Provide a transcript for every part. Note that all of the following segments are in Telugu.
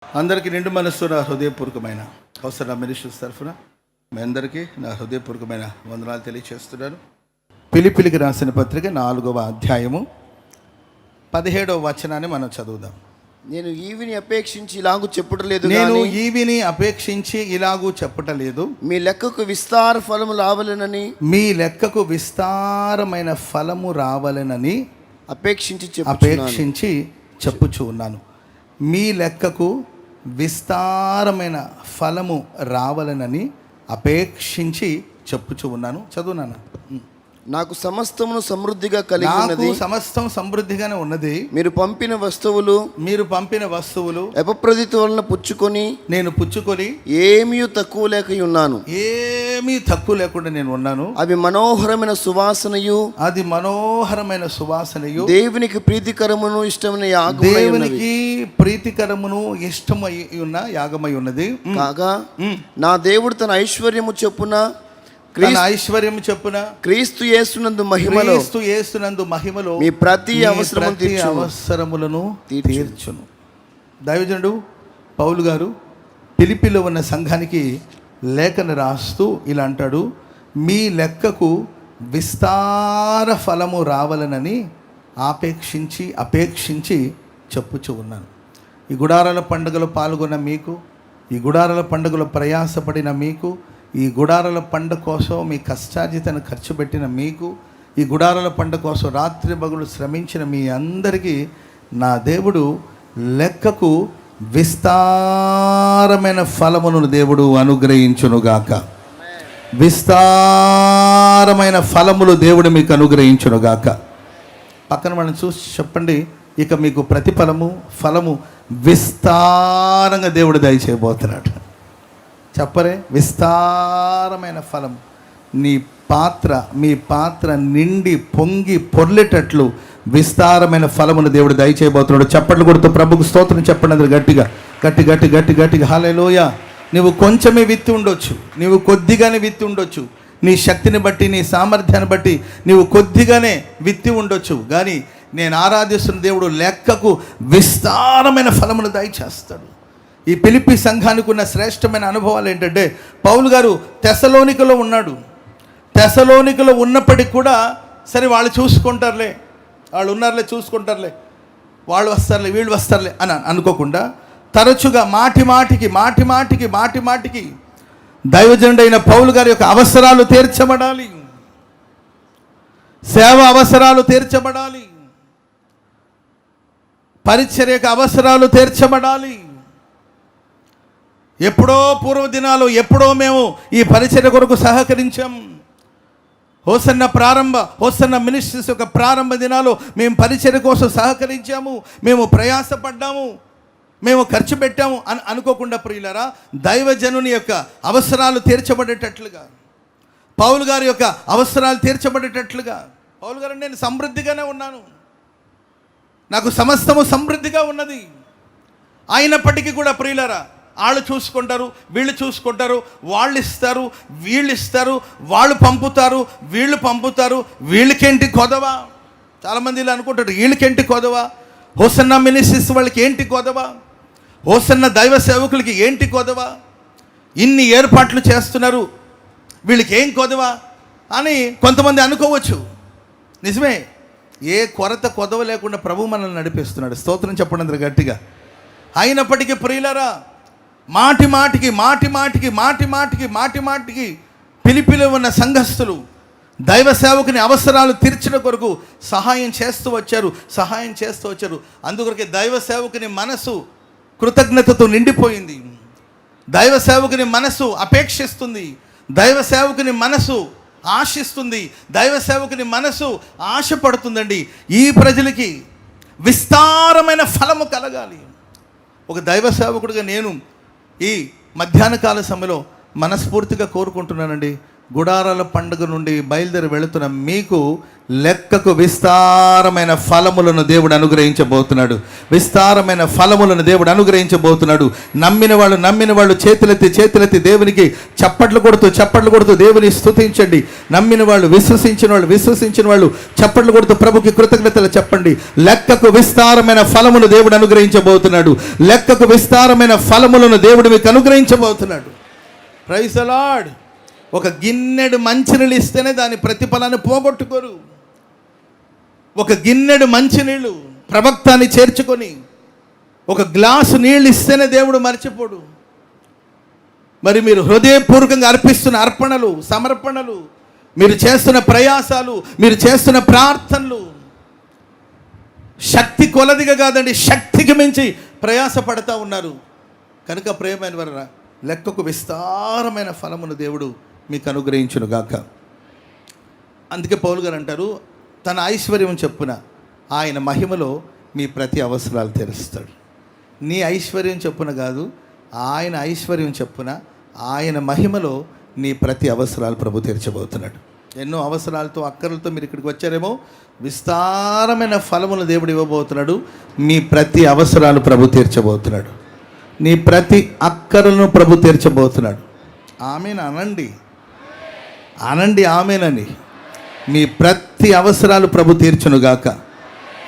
అందరికీ నిండు మనస్సు నా హృదయపూర్వకమైన అవసరం మినిస్టర్స్ తరఫున మీ అందరికీ నా హృదయపూర్వకమైన వందనాలు తెలియజేస్తున్నాను. ఫిలిప్పీయులకు రాసిన పత్రిక 4వ అధ్యాయము 17వ వచనాన్ని మనం చదువుదాం. నేను ఈవిని అపేక్షించి ఇలాగూ చెప్పుటలేదు, నేను ఈవిని అపేక్షించి ఇలాగూ చెప్పటలేదు, మీ లెక్కకు విస్తార ఫలము రావాలనని, మీ లెక్కకు విస్తారమైన ఫలము రావాలనని అపేక్షించి చెప్పుచూ ఉన్నాను. మీ లెక్కకు విస్తారమైన ఫలము రావాలనని అపేక్షించి చెప్పుచూ ఉన్నాను. చదువున్నాను. నాకు సమస్తమును సమృద్ధిగా కలిగి ఉన్నది, సమస్తం సమృద్ధిగానే ఉన్నది. మీరు పంపిన వస్తువులు ఎపప్రదిత వలన నేను పుచ్చుకొని ఏమీ తక్కువ లేక ఉన్నాను, ఏమీ తక్కువ లేకుండా నేను ఉన్నాను. అది మనోహరమైన సువాసనయు దేవునికి ప్రీతికరమును ఇష్టమైన ఇష్టమై ఉన్న యాగమై ఉన్నది. కాగా నా దేవుడు తన ఐశ్వర్యము చెప్పున క్రీస్తు యేసునందు మహిమలో మీ ప్రతి అవసరములను తీర్చును. దైవజనుడు పౌలు గారు ఫిలిప్పీలో ఉన్న సంఘానికి లేఖను రాస్తూ ఇలా అంటాడు, మీ లెక్కకు విస్తార ఫలము రావాలనని అపేక్షించి చెప్పుచూ ఉన్నాను. ఈ గుడారాల పండుగలో పాల్గొన్న మీకు, ఈ గుడారాల పండుగలో ప్రయాసపడిన మీకు, ఈ గుడారాల పండుగ కోసం మీ కష్టార్జితను ఖర్చు పెట్టిన మీకు, ఈ గుడారాల పండుగ కోసం రాత్రి పగలు శ్రమించిన మీ అందరికీ నా దేవుడు లెక్కకు విస్తారమైన ఫలమును దేవుడు అనుగ్రహించునుగాక. విస్తారమైన ఫలములు దేవుడు మీకు అనుగ్రహించునుగాక. పక్కన మనం చూసి చెప్పండి, ఇక మీకు ఫలము విస్తారంగా దేవుడు దయచేయబోతున్నాడు. చెప్పరే, విస్తారమైన ఫలం మీ పాత్ర నిండి పొంగి పొర్లేటట్లు విస్తారమైన ఫలమును దేవుడు దయచేయబోతున్నాడు. చప్పట్లు కొడుతూ ప్రభుకు స్తోత్రం చెప్పండి అందరు గట్టిగా హల్లెలూయా. నువ్వు కొంచెమే విత్తి ఉండొచ్చు, నువ్వు కొద్దిగానే విత్తి ఉండొచ్చు, నీ శక్తిని బట్టి నీ సామర్థ్యాన్ని బట్టి నువ్వు కొద్దిగానే విత్తి ఉండొచ్చు, కానీ నేను ఆరాధిస్తున్న దేవుడు లెక్కకు విస్తారమైన ఫలమును దయచేస్తాడు. ఈ ఫిలిప్పీ సంఘానికి ఉన్న శ్రేష్టమైన అనుభవాలు ఏంటంటే, పౌలు గారు తెస్సలోనికలో ఉన్నాడు. తెస్సలోనికలో ఉన్నప్పటికీ కూడా సరే వాళ్ళు చూసుకుంటారులే, వాళ్ళు చూసుకుంటారులే, వాళ్ళు వస్తారులే, వీళ్ళు వస్తారులే అని అనుకోకుండా తరచుగా మాటిమాటికి దైవజనుడైన పౌలు గారి యొక్క అవసరాలు తీర్చబడాలి, సేవ అవసరాలు తీర్చబడాలి, పరిచర్యక అవసరాలు తీర్చబడాలి. ఎప్పుడో పూర్వ దినాలు మేము ఈ పరిచర్య కొరకు సహకరించాం. హోసన్న మినిస్ట్రీస్ యొక్క ప్రారంభ దినాలు మేము పరిచర్య కోసం సహకరించాము, మేము ప్రయాసపడ్డాము, మేము ఖర్చు పెట్టాము అని అనుకోకుండా ప్రియులారా, దైవజనుని యొక్క అవసరాలు తీర్చబడేటట్లుగా, పౌలు గారి యొక్క అవసరాలు తీర్చబడేటట్లుగా, పౌలు గారు నేను సమృద్ధిగానే ఉన్నాను, నాకు సమస్తము సమృద్ధిగా ఉన్నది, అయినప్పటికీ కూడా ప్రియులారా వాళ్ళు చూసుకుంటారు, వీళ్ళు చూసుకుంటారు, వాళ్ళు ఇస్తారు, వీళ్ళు ఇస్తారు, వాళ్ళు పంపుతారు, వీళ్ళు పంపుతారు, వీళ్ళకేంటి కొదవా? చాలామంది ఇలా అనుకుంటారు, వీళ్ళకేంటి కొదవా? హోసన్న మినిస్ట్రీస్ వాళ్ళకి ఏంటి కొదవా? హోసన్న దైవ సేవకులకి ఏంటి కొదవా? ఇన్ని ఏర్పాట్లు చేస్తున్నారు, వీళ్ళకి ఏం కొదవా అని కొంతమంది అనుకోవచ్చు. నిజమే, ఏ కొదవ లేకుండా ప్రభు మనల్ని నడిపిస్తున్నాడు. స్తోత్రం చెప్పండి అందరూ గట్టిగా. అయినప్పటికీ ప్రియులారా, మాటిమాటికి ఫిలిప్పీలో ఉన్న సంఘస్థులు దైవ సేవకుని అవసరాలు తీర్చడం కొరకు సహాయం చేస్తూ వచ్చారు. అందుకొరకే దైవ సేవకుని మనసు కృతజ్ఞతతో నిండిపోయింది, దైవ సేవకుని మనసు అపేక్షిస్తుంది, దైవ సేవకుని మనసు ఆశిస్తుంది, దైవ సేవకుని మనసు ఆశపడుతుందండి. ఈ ప్రజలకి విస్తారమైన ఫలము కలగాలి. ఒక దైవ సేవకుడిగా నేను ఈ మధ్యాహ్న కాల సమయంలో మనస్ఫూర్తిగా కోరుకుంటున్నానండి, గుడారాల పండుగ నుండి బయలుదేరి వెళుతున్న మీకు లెక్కకు విస్తారమైన ఫలములను దేవుడు అనుగ్రహించబోతున్నాడు. విస్తారమైన ఫలములను దేవుడు అనుగ్రహించబోతున్నాడు. నమ్మిన వాళ్ళు చేతులెత్తి దేవునికి చప్పట్లు కొడుతూ దేవుని స్తుతించండి. నమ్మిన వాళ్ళు విశ్వసించిన వాళ్ళు చప్పట్లు కొడుతూ ప్రభుకి కృతజ్ఞతలు చెప్పండి. లెక్కకు విస్తారమైన ఫలమును దేవుడు అనుగ్రహించబోతున్నాడు. లెక్కకు విస్తారమైన ఫలములను దేవుడు మీకు అనుగ్రహించబోతున్నాడు. Praise the lord. ఒక గిన్నెడు మంచినీళ్ళు ఇస్తేనే దాని ప్రతిఫలాన్ని పోగొట్టుకోరు. ఒక గిన్నెడు మంచినీళ్ళు ప్రవక్తాన్ని చేర్చుకొని ఒక గ్లాసు నీళ్ళు ఇస్తేనే దేవుడు మర్చిపోడు. మరి మీరు హృదయపూర్వకంగా అర్పిస్తున్న అర్పణలు, సమర్పణలు, మీరు చేస్తున్న ప్రయాసాలు, మీరు చేస్తున్న ప్రార్థనలు శక్తి కొలదిగా కాదండి, శక్తికి మించి ప్రయాసపడతా ఉన్నారు. కనుక ప్రియమైన వారా, లెక్కకు విస్తారమైన ఫలమును దేవుడు మీకు అనుగ్రహించును గాక. అందుకే పౌలు గారు అంటారు, తన ఐశ్వర్యం చొప్పున ఆయన మహిమలో మీ ప్రతి అవసరాలు తీరుస్తాడు. నీ ఐశ్వర్యం చొప్పున కాదు, ఆయన ఐశ్వర్యం చొప్పున ఆయన మహిమలో నీ ప్రతి అవసరాలు ప్రభు తీర్చబోతున్నాడు. ఎన్నో అవసరాలతో అక్కర్లతో మీరు ఇక్కడికి వచ్చారేమో, విస్తారమైన ఫలములు దేవుడు ఇవ్వబోతున్నాడు. మీ ప్రతి అవసరాలు ప్రభు తీర్చబోతున్నాడు. నీ ప్రతి అక్కరలను ప్రభు తీర్చబోతున్నాడు. ఆమెను అనండి ఆమెనని. మీ ప్రతి అవసరాలు ప్రభు తీర్చునుగాక.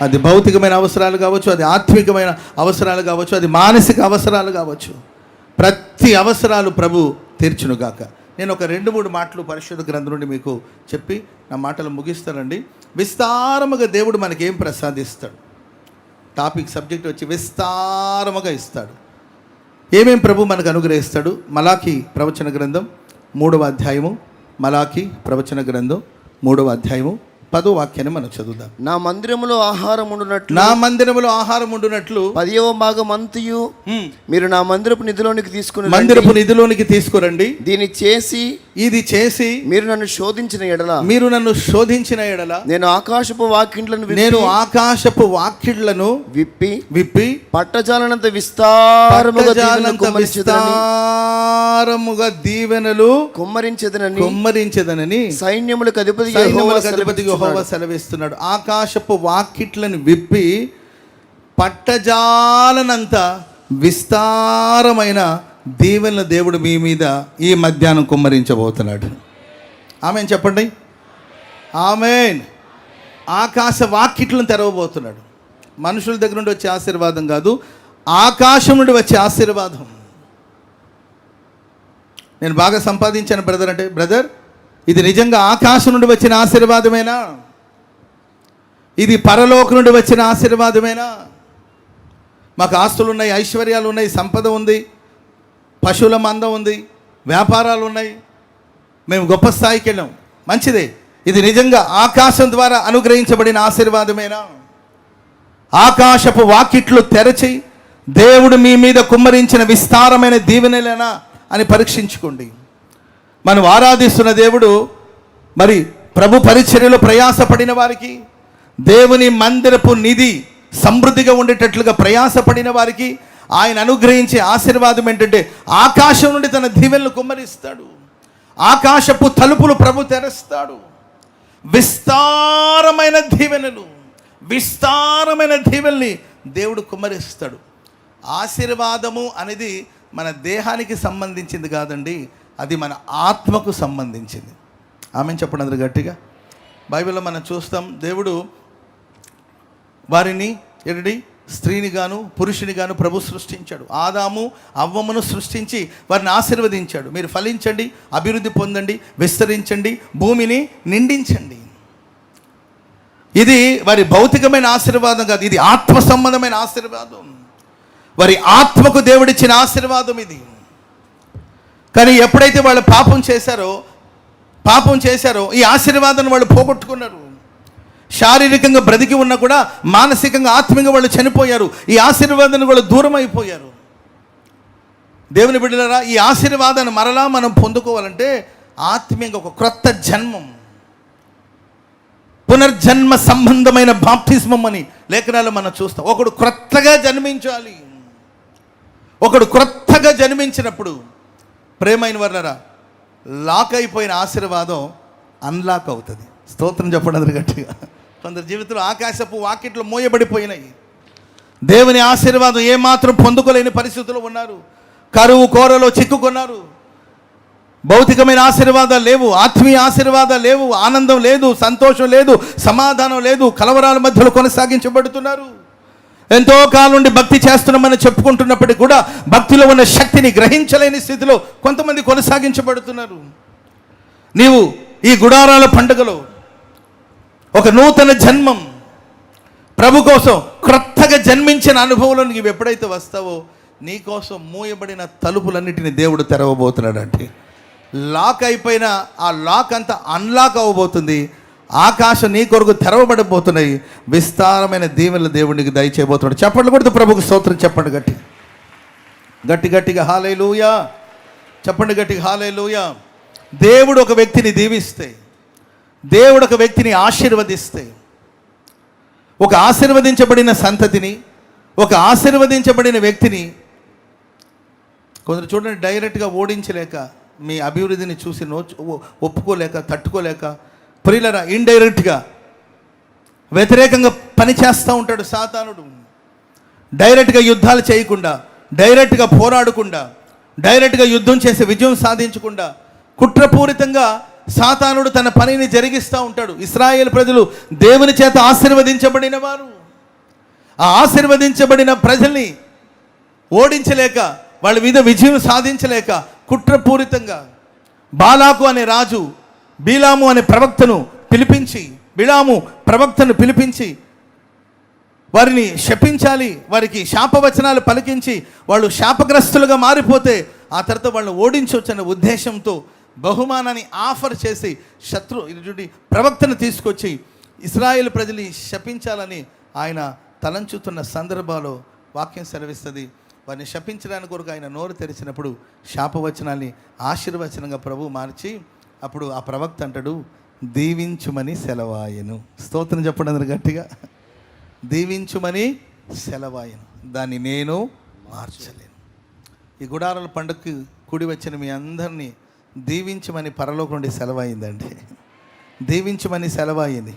అది భౌతికమైన అవసరాలు కావచ్చు, అది ఆత్మికమైన అవసరాలు కావచ్చు, అది మానసిక అవసరాలు కావచ్చు. ప్రతి అవసరాలు ప్రభు తీర్చునుగాక. నేను ఒక 2-3 మాటలు పరిశుద్ధ గ్రంథం నుండి మీకు చెప్పి నా మాటలు ముగిస్తానండి. విస్తారముగా దేవుడు మనకేం ప్రసాదిస్తాడు? సబ్జెక్ట్ వచ్చి విస్తారముగా ఇస్తాడు. ఏమేం ప్రభు మనకు అనుగ్రహిస్తాడు? మలాకి ప్రవచన గ్రంథం 3వ అధ్యాయము, మలాకి ప్రవచన గ్రంథం 3వ అధ్యాయము 10వ వాక్యాన్ని మనం చదువుదాం. నా మందిరములో ఆహారం ఉండునట్లు 10వ భాగం అంతయు మీరు నా మందిరపు నిధిలోనికి తీసుకురండి. ఇది చేసి మీరు నన్ను శోధించిన ఎడల నేను ఆకాశపు వాకిండ్లను విప్పి పట్టజాలనంత విస్తారముగా దీవెనలు కుమ్మరించెదనని సైన్యములకు అధిపతి యెహోవా సెలవిస్తున్నాడు. ఆకాశపు వాకిట్లను విప్పి పట్టజాలనంత విస్తారమైన దీవెనల దేవుడు మీ మీద ఈ మధ్యాహ్నం కుమ్మరించబోతున్నాడు. ఆమెన్ చెప్పండి. ఆమెన్. ఆకాశ వాకిట్లను తెరవబోతున్నాడు. మనుషుల దగ్గర నుండి వచ్చే ఆశీర్వాదం కాదు, ఆకాశం నుండి వచ్చే ఆశీర్వాదం. నేను బాగా సంపాదించాను బ్రదర్ అంటే, బ్రదర్ ఇది నిజంగా ఆకాశం నుండి వచ్చిన ఆశీర్వాదమేనా? ఇది పరలోకం నుండి వచ్చిన ఆశీర్వాదమేనా? మాకు ఆస్తులు ఉన్నాయి, ఐశ్వర్యాలు ఉన్నాయి, సంపద ఉంది, పశువుల మంద ఉంది, వ్యాపారాలు ఉన్నాయి, మేము గొప్ప స్థాయికి వెళ్ళాం, మంచిదే. ఇది నిజంగా ఆకాశం ద్వారా అనుగ్రహించబడిన ఆశీర్వాదమేనా? ఆకాశపు వాకిట్లు తెరచి దేవుడు మీ మీద కుమ్మరించిన విస్తారమైన దీవెనలేనా అని పరీక్షించుకోండి. మనం ఆరాధిస్తున్న దేవుడు మరి ప్రభు పరిచర్యలో ప్రయాసపడిన వారికి, దేవుని మందిరపు నిధి సమృద్ధిగా ఉండేటట్లుగా ప్రయాసపడిన వారికి ఆయన అనుగ్రహించే ఆశీర్వాదం ఏంటంటే ఆకాశం నుండి తన దీవెనలు కుమ్మరిస్తాడు. ఆకాశపు తలుపులు ప్రభు తెరుస్తాడు. విస్తారమైన దీవెనల్ని దేవుడు కుమ్మరిస్తాడు. ఆశీర్వాదము అనేది మన దేహానికి సంబంధించింది కాదండి, అది మన ఆత్మకు సంబంధించింది. ఆమెను చెప్పండి అందరూ గట్టిగా. బైబిల్లో మనం చూస్తాం, దేవుడు వారిని స్త్రీని గాను పురుషుని గాను ప్రభు సృష్టించాడు. ఆదాము అవ్వమును సృష్టించి వారిని ఆశీర్వదించాడు. మీరు ఫలించండి, అభివృద్ధి పొందండి, విస్తరించండి, భూమిని నిండించండి. ఇది వారి భౌతికమైన ఆశీర్వాదం కాదు, ఇది ఆత్మ సంబంధమైన ఆశీర్వాదం. వారి ఆత్మకు దేవుడిచ్చిన ఆశీర్వాదం ఇది. కానీ ఎప్పుడైతే వాళ్ళు పాపం చేశారో ఈ ఆశీర్వాదాన్ని వాళ్ళు పోగొట్టుకున్నారు. శారీరకంగా బ్రతికి ఉన్నా కూడా మానసికంగా ఆత్మీయంగా వాళ్ళు చనిపోయారు. ఈ ఆశీర్వాదాన్ని వాళ్ళు దూరం అయిపోయారు. దేవుని బిడ్డలారా, ఈ ఆశీర్వాదాన్ని మరలా మనం పొందుకోవాలంటే ఆత్మీయంగా ఒక క్రొత్త జన్మం, పునర్జన్మ సంబంధమైన బాప్తిస్మం అని లేఖనాలు మనం చూస్తాం. ఒకడు క్రొత్తగా జన్మించాలి. ఒకడు క్రొత్తగా జన్మించినప్పుడు ప్రేమైన వర్లరా లాక్ అయిపోయిన ఆశీర్వాదం అన్లాక్ అవుతుంది. స్తోత్రం చెప్పండి అందరు గట్టిగా. కొందరు జీవితంలో ఆకాశపు వాకిట్లు మోయబడిపోయినాయి. దేవుని ఆశీర్వాదం ఏమాత్రం పొందుకోలేని పరిస్థితుల్లో ఉన్నారు. కరువు కోరలో చిక్కుకున్నారు. భౌతికమైన ఆశీర్వాదాలు లేవు, ఆత్మీయ ఆశీర్వాదాలు లేవు, ఆనందం లేదు, సంతోషం లేదు, సమాధానం లేదు, కలవరాల మధ్యలో కొనసాగించబడుతున్నారు. ఎంతో కాలం నుండి భక్తి చేస్తున్నామని చెప్పుకుంటున్నప్పటికీ కూడా భక్తిలో ఉన్న శక్తిని గ్రహించలేని స్థితిలో కొంతమంది కొనసాగించబడుతున్నారు. నీవు ఈ గుడారాల పండుగలో ఒక నూతన జన్మం ప్రభు కోసం క్రొత్తగా జన్మించిన అనుభవంలో నీవు ఎప్పుడైతే వస్తావో నీ కోసం మూయబడిన తలుపులన్నిటిని దేవుడు తెరవబోతున్నాడంటే, లాక్ అయిపోయిన ఆ లాక్ అంతా అన్లాక్ అవ్వబోతుంది. ఆకాశం నీ కొరకు తెరవబడబోతున్నాయి. విస్తారమైన దీవెనలు దేవునికి దయచేయబోతున్నాడు. చెప్పండి కొడుతూ ప్రభుకు స్తోత్రం చెప్పండి. గట్టిగా హల్లెలూయా చెప్పండి. గట్టిగా హల్లెలూయా. దేవుడు ఒక వ్యక్తిని దీవిస్తే, దేవుడు ఒక వ్యక్తిని ఆశీర్వదిస్తే, ఒక ఆశీర్వదించబడిన సంతతిని, ఒక ఆశీర్వదించబడిన వ్యక్తిని కొందరు చూడండి డైరెక్ట్గా ఓడించలేక, మీ అభివృద్ధిని చూసి ఒప్పుకోలేక, తట్టుకోలేక, ప్రియులరా ఇండైరెక్ట్గా వ్యతిరేకంగా పనిచేస్తూ ఉంటాడు సాతానుడు. డైరెక్ట్గా యుద్ధాలు చేయకుండా, డైరెక్ట్గా పోరాడకుండా, డైరెక్ట్గా యుద్ధం చేసి విజయం సాధించకుండా కుట్రపూరితంగా సాతానుడు తన పనిని జరిగిస్తూ ఉంటాడు. ఇశ్రాయేలు ప్రజలు దేవుని చేత ఆశీర్వదించబడిన వారు. ఆ ఆశీర్వదించబడిన ప్రజల్ని ఓడించలేక, వాళ్ళ మీద విజయం సాధించలేక కుట్రపూరితంగా బాలాకు అనే రాజు బిలాము అనే ప్రవక్తను పిలిపించి వారిని శపించాలి, వారికి శాపవచనాలు పలికించి వాళ్ళు శాపగ్రస్తులుగా మారిపోతే ఆ తర్వాత వాళ్ళని ఓడించవచ్చనే ఉద్దేశంతో బహుమానాన్ని ఆఫర్ చేసి ప్రవక్తను తీసుకొచ్చి ఇశ్రాయేలు ప్రజల్ని శపించాలని ఆయన తలంచుతున్న సందర్భాల్లో వాక్యం సెలవిస్తుంది. వారిని శపించడానికి కొరకు ఆయన నోరు తెరిచినప్పుడు శాపవచనాన్ని ఆశీర్వచనంగా ప్రభు మార్చి అప్పుడు ఆ ప్రవక్త అంటాడు, దీవించుమని సెలవాయను. స్తోత్రం చెప్పండి అందరు గట్టిగా. దీవించుమని సెలవాయను, దాన్ని నేను మార్చలేను. ఈ గుడారాల పండుగకి కూడి వచ్చిన మీ అందరినీ దీవించమని పరలోకం నుండి సెలవైందండి. దీవించమని సెలవైంది.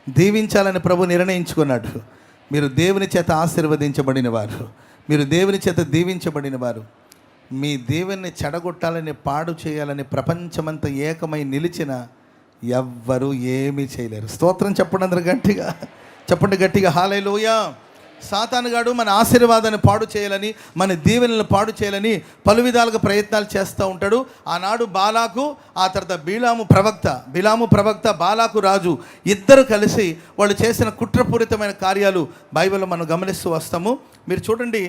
దీవించాలని ప్రభు నిర్ణయించుకున్నాడు. మీరు దేవుని చేత ఆశీర్వదించబడిన వారు, మీరు దేవుని చేత దీవించబడిన వారు. మీ దేవుని చెడగొట్టాలని, పాడు చేయాలని ప్రపంచమంతా ఏకమై నిలిచిన ఎవ్వరూ ఏమీ చేయలేరు. స్తోత్రం చెప్పండి అందరు గట్టిగా. చెప్పండి గట్టిగా హల్లెలూయా. సాతానుగాడు మన ఆశీర్వాదాన్ని పాడు చేయాలని, మన దీవెనలను పాడు చేయాలని పలు విధాలుగా ప్రయత్నాలు చేస్తూ ఉంటాడు. ఆనాడు బాలాకు, ఆ తర్వాత బిలాము ప్రవక్త బాలాకు రాజు ఇద్దరు కలిసి వాళ్ళు చేసిన కుట్రపూరితమైన కార్యాలు బైబిల్లో మనం గమనిస్తూ వస్తాము. మీరు చూడండి,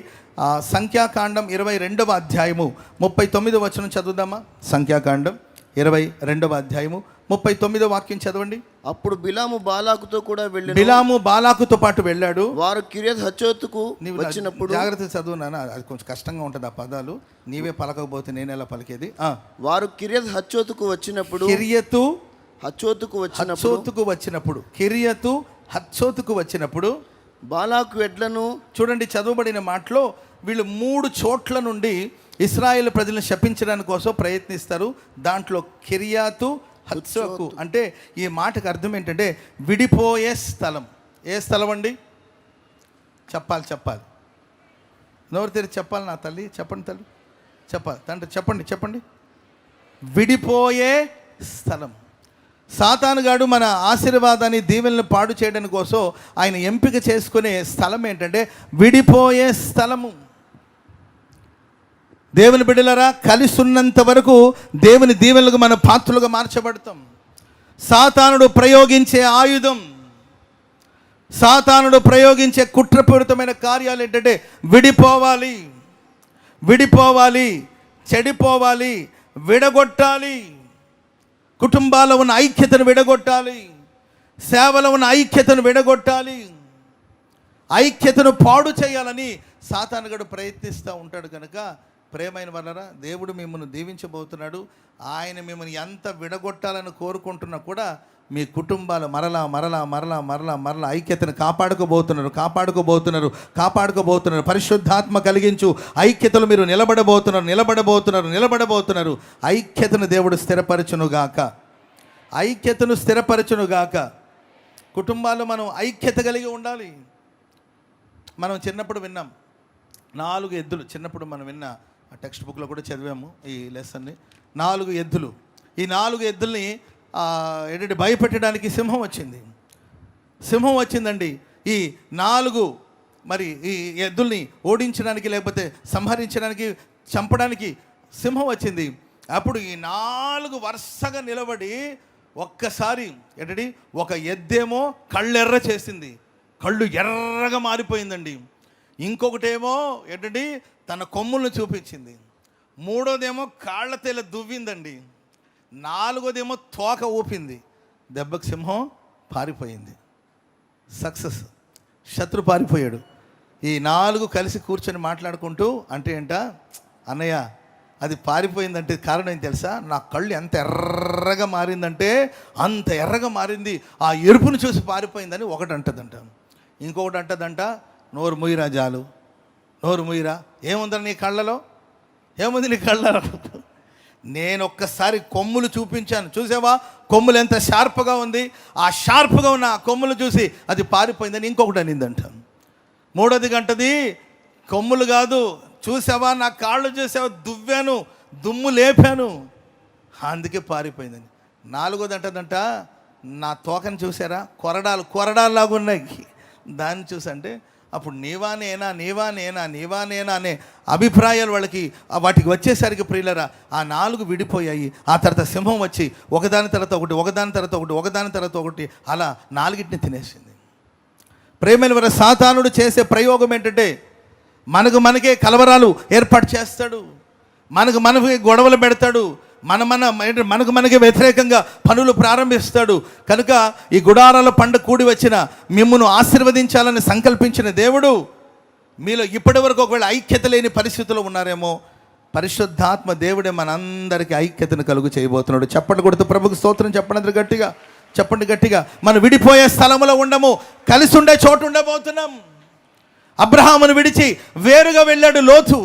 సంఖ్యాకాండం 22వ అధ్యాయము 39వ వచనం చదువుదామా. సంఖ్యాకాండం 22వ అధ్యాయము 39వ వాక్యం చదవండి. అప్పుడు బిలాము బాలాకుతో కూడా వెళ్ళాడు. బిలాము బాలాకుతో పాటు వెళ్ళాడు. వారు కిర్యత్ హచ్చోతుకు వచ్చినప్పుడు, జాగ్రత్త చదువు నాన్న, అది కొంచెం కష్టంగా ఉంటుంది ఆ పదాలు, నీవే పలకపోతే నేను ఎలా పలికేది. వారు కిర్యత్ హచ్చోతుకు వచ్చినప్పుడు, హచ్చోతుకు వచ్చినప్పుడు బాలాకు ఎడ్లను, చూడండి చదువుబడిన మాటలో వీళ్ళు 3 చోట్ల నుండి ఇశ్రాయేలు ప్రజలను శపించడానికి కోసం ప్రయత్నిస్తారు. దాంట్లో కిర్యాతు హచ్చోకు అంటే ఈ మాటకు అర్థం ఏంటంటే విడిపోయే స్థలం. ఏ స్థలం అండి? చెప్పాలి. నోరు తెరిచి చెప్పాలి నా తల్లి. చెప్పండి తల్లి, చెప్పాలి తండ్రి, చెప్పండి. విడిపోయే స్థలం. సాతానుగాడు మన ఆశీర్వాదాన్ని, దీవెనలను పాడు చేయడానికి కోసం ఆయన ఎంపిక చేసుకునే స్థలం ఏంటంటే విడిపోయే స్థలము. దేవుని బిడ్డలారా, కలిసి ఉన్నంత వరకు దేవుని దీవెనలకు మన పాత్రలుగా మార్చబడతాం. సాతానుడు ప్రయోగించే ఆయుధం, సాతానుడు ప్రయోగించే కుట్రపూరితమైన కార్యాలు ఏంటంటే విడిపోవాలి, చెడిపోవాలి, విడగొట్టాలి. కుటుంబాల్లో ఉన్న ఐక్యతను విడగొట్టాలి, సేవలో ఉన్న ఐక్యతను విడగొట్టాలి, ఐక్యతను పాడు చేయాలని సాతానుగాడు ప్రయత్నిస్తూ ఉంటాడు. కనుక ప్రేమైన వాళ్ళరా, దేవుడు మిమ్మల్ని దీవించబోతున్నాడు. ఆయన మిమ్మల్ని ఎంత విడగొట్టాలని కోరుకుంటున్నా కూడా మీ కుటుంబాలు మరలా ఐక్యతను కాపాడుకోబోతున్నారు. పరిశుద్ధాత్మ కలిగించు ఐక్యతలు మీరు నిలబడబోతున్నారు. ఐక్యతను దేవుడు స్థిరపరచునుగాక. కుటుంబాల్లో మనం ఐక్యత కలిగి ఉండాలి. మనం చిన్నప్పుడు విన్నాం 4 ఎద్దులు. చిన్నప్పుడు మనం విన్న టెక్స్ట్ బుక్లో కూడా చదివాము ఈ లెసన్ని. 4 ఎద్దులు. ఈ 4 ఎద్దుల్ని ఏంటంటే భయపెట్టడానికి సింహం వచ్చిందండి. ఈ 4 మరి ఈ ఎద్దుల్ని ఓడించడానికి, లేకపోతే సంహరించడానికి, చంపడానికి సింహం వచ్చింది. అప్పుడు ఈ 4 వరుసగా నిలబడి ఒక్కసారి ఏంటంటే ఒక ఎద్దేమో కళ్ళెర్ర చేసింది, కళ్ళు ఎర్రగా మారిపోయిందండి. ఇంకొకటేమో ఏంటంటే తన కొమ్ములను చూపించింది. 3వదేమో కాళ్ళ తేల దువ్విందండి. 4వదేమో తోక ఊపింది. దెబ్బకు సింహం పారిపోయింది. సక్సెస్. శత్రు పారిపోయాడు. ఈ 4 కలిసి కూర్చొని మాట్లాడుకుంటూ అంటే ఏంట, అన్నయ్య అది పారిపోయిందంటే కారణం ఏం తెలుసా? నా కళ్ళు ఎంత ఎర్రగా మారిందంటే అంత ఎర్రగా మారింది, ఆ ఎరుపును చూసి పారిపోయిందని ఒకటి అంటదంట. ఇంకొకటి అంటదంట, నోరు ముయ్యిరా జాలు, నోరు ముయ్యిరా. ఏముందని నీ కళ్ళలో? ఏముంది నీ కళ్ళలో? నేను ఒక్కసారి కొమ్ములు చూపించాను, చూసావా కొమ్ములు ఎంత షార్ప్గా ఉంది, ఆ షార్ప్గా ఉన్న ఆ కొమ్ములు చూసి అది పారిపోయిందని ఇంకొకటి అనిందంట. 3వది గంటది కొమ్ములు కాదు, చూసావా నా కాళ్ళు చూసావా, దువ్వాను, దుమ్ము లేపాను, అందుకే పారిపోయిందని. 4వది అంటదంట, నా తోకని చూసారా, కొరడాల్లాగా ఉన్నాయి, దాన్ని చూసంటే అప్పుడు నీవా నేనా అనే అభిప్రాయాలు వాటికి వచ్చేసరికి ప్రియులరా ఆ 4 విడిపోయాయి. ఆ తర్వాత సింహం వచ్చి ఒకదాని తర్వాత ఒకటి అలా 4టిని తినేసింది. ప్రేమైన వారు, సాతానుడు చేసే ప్రయోగం ఏంటంటే మనకే కలవరాలు ఏర్పాటు చేస్తాడు, మనకే గొడవలు పెడతాడు, మనకే వ్యతిరేకంగా పనులు ప్రారంభిస్తాడు. కనుక ఈ గుడారాల పండుగ కూడి వచ్చిన మిమ్మును ఆశీర్వదించాలని సంకల్పించిన దేవుడు మీలో ఇప్పటి వరకు ఒకవేళ ఐక్యత లేని పరిస్థితుల్లో ఉన్నారేమో, పరిశుద్ధాత్మ దేవుడే మనందరికీ ఐక్యతను కలుగు చేయబోతున్నాడు. చెప్పండి కొడుతూ ప్రభుకు స్తోత్రం చెప్పండి గట్టిగా. మనం విడిపోయే స్థలంలో ఉండము, కలిసి ఉండే చోటు ఉండబోతున్నాం. అబ్రహామును విడిచి వేరుగా వెళ్ళాడు లోతు.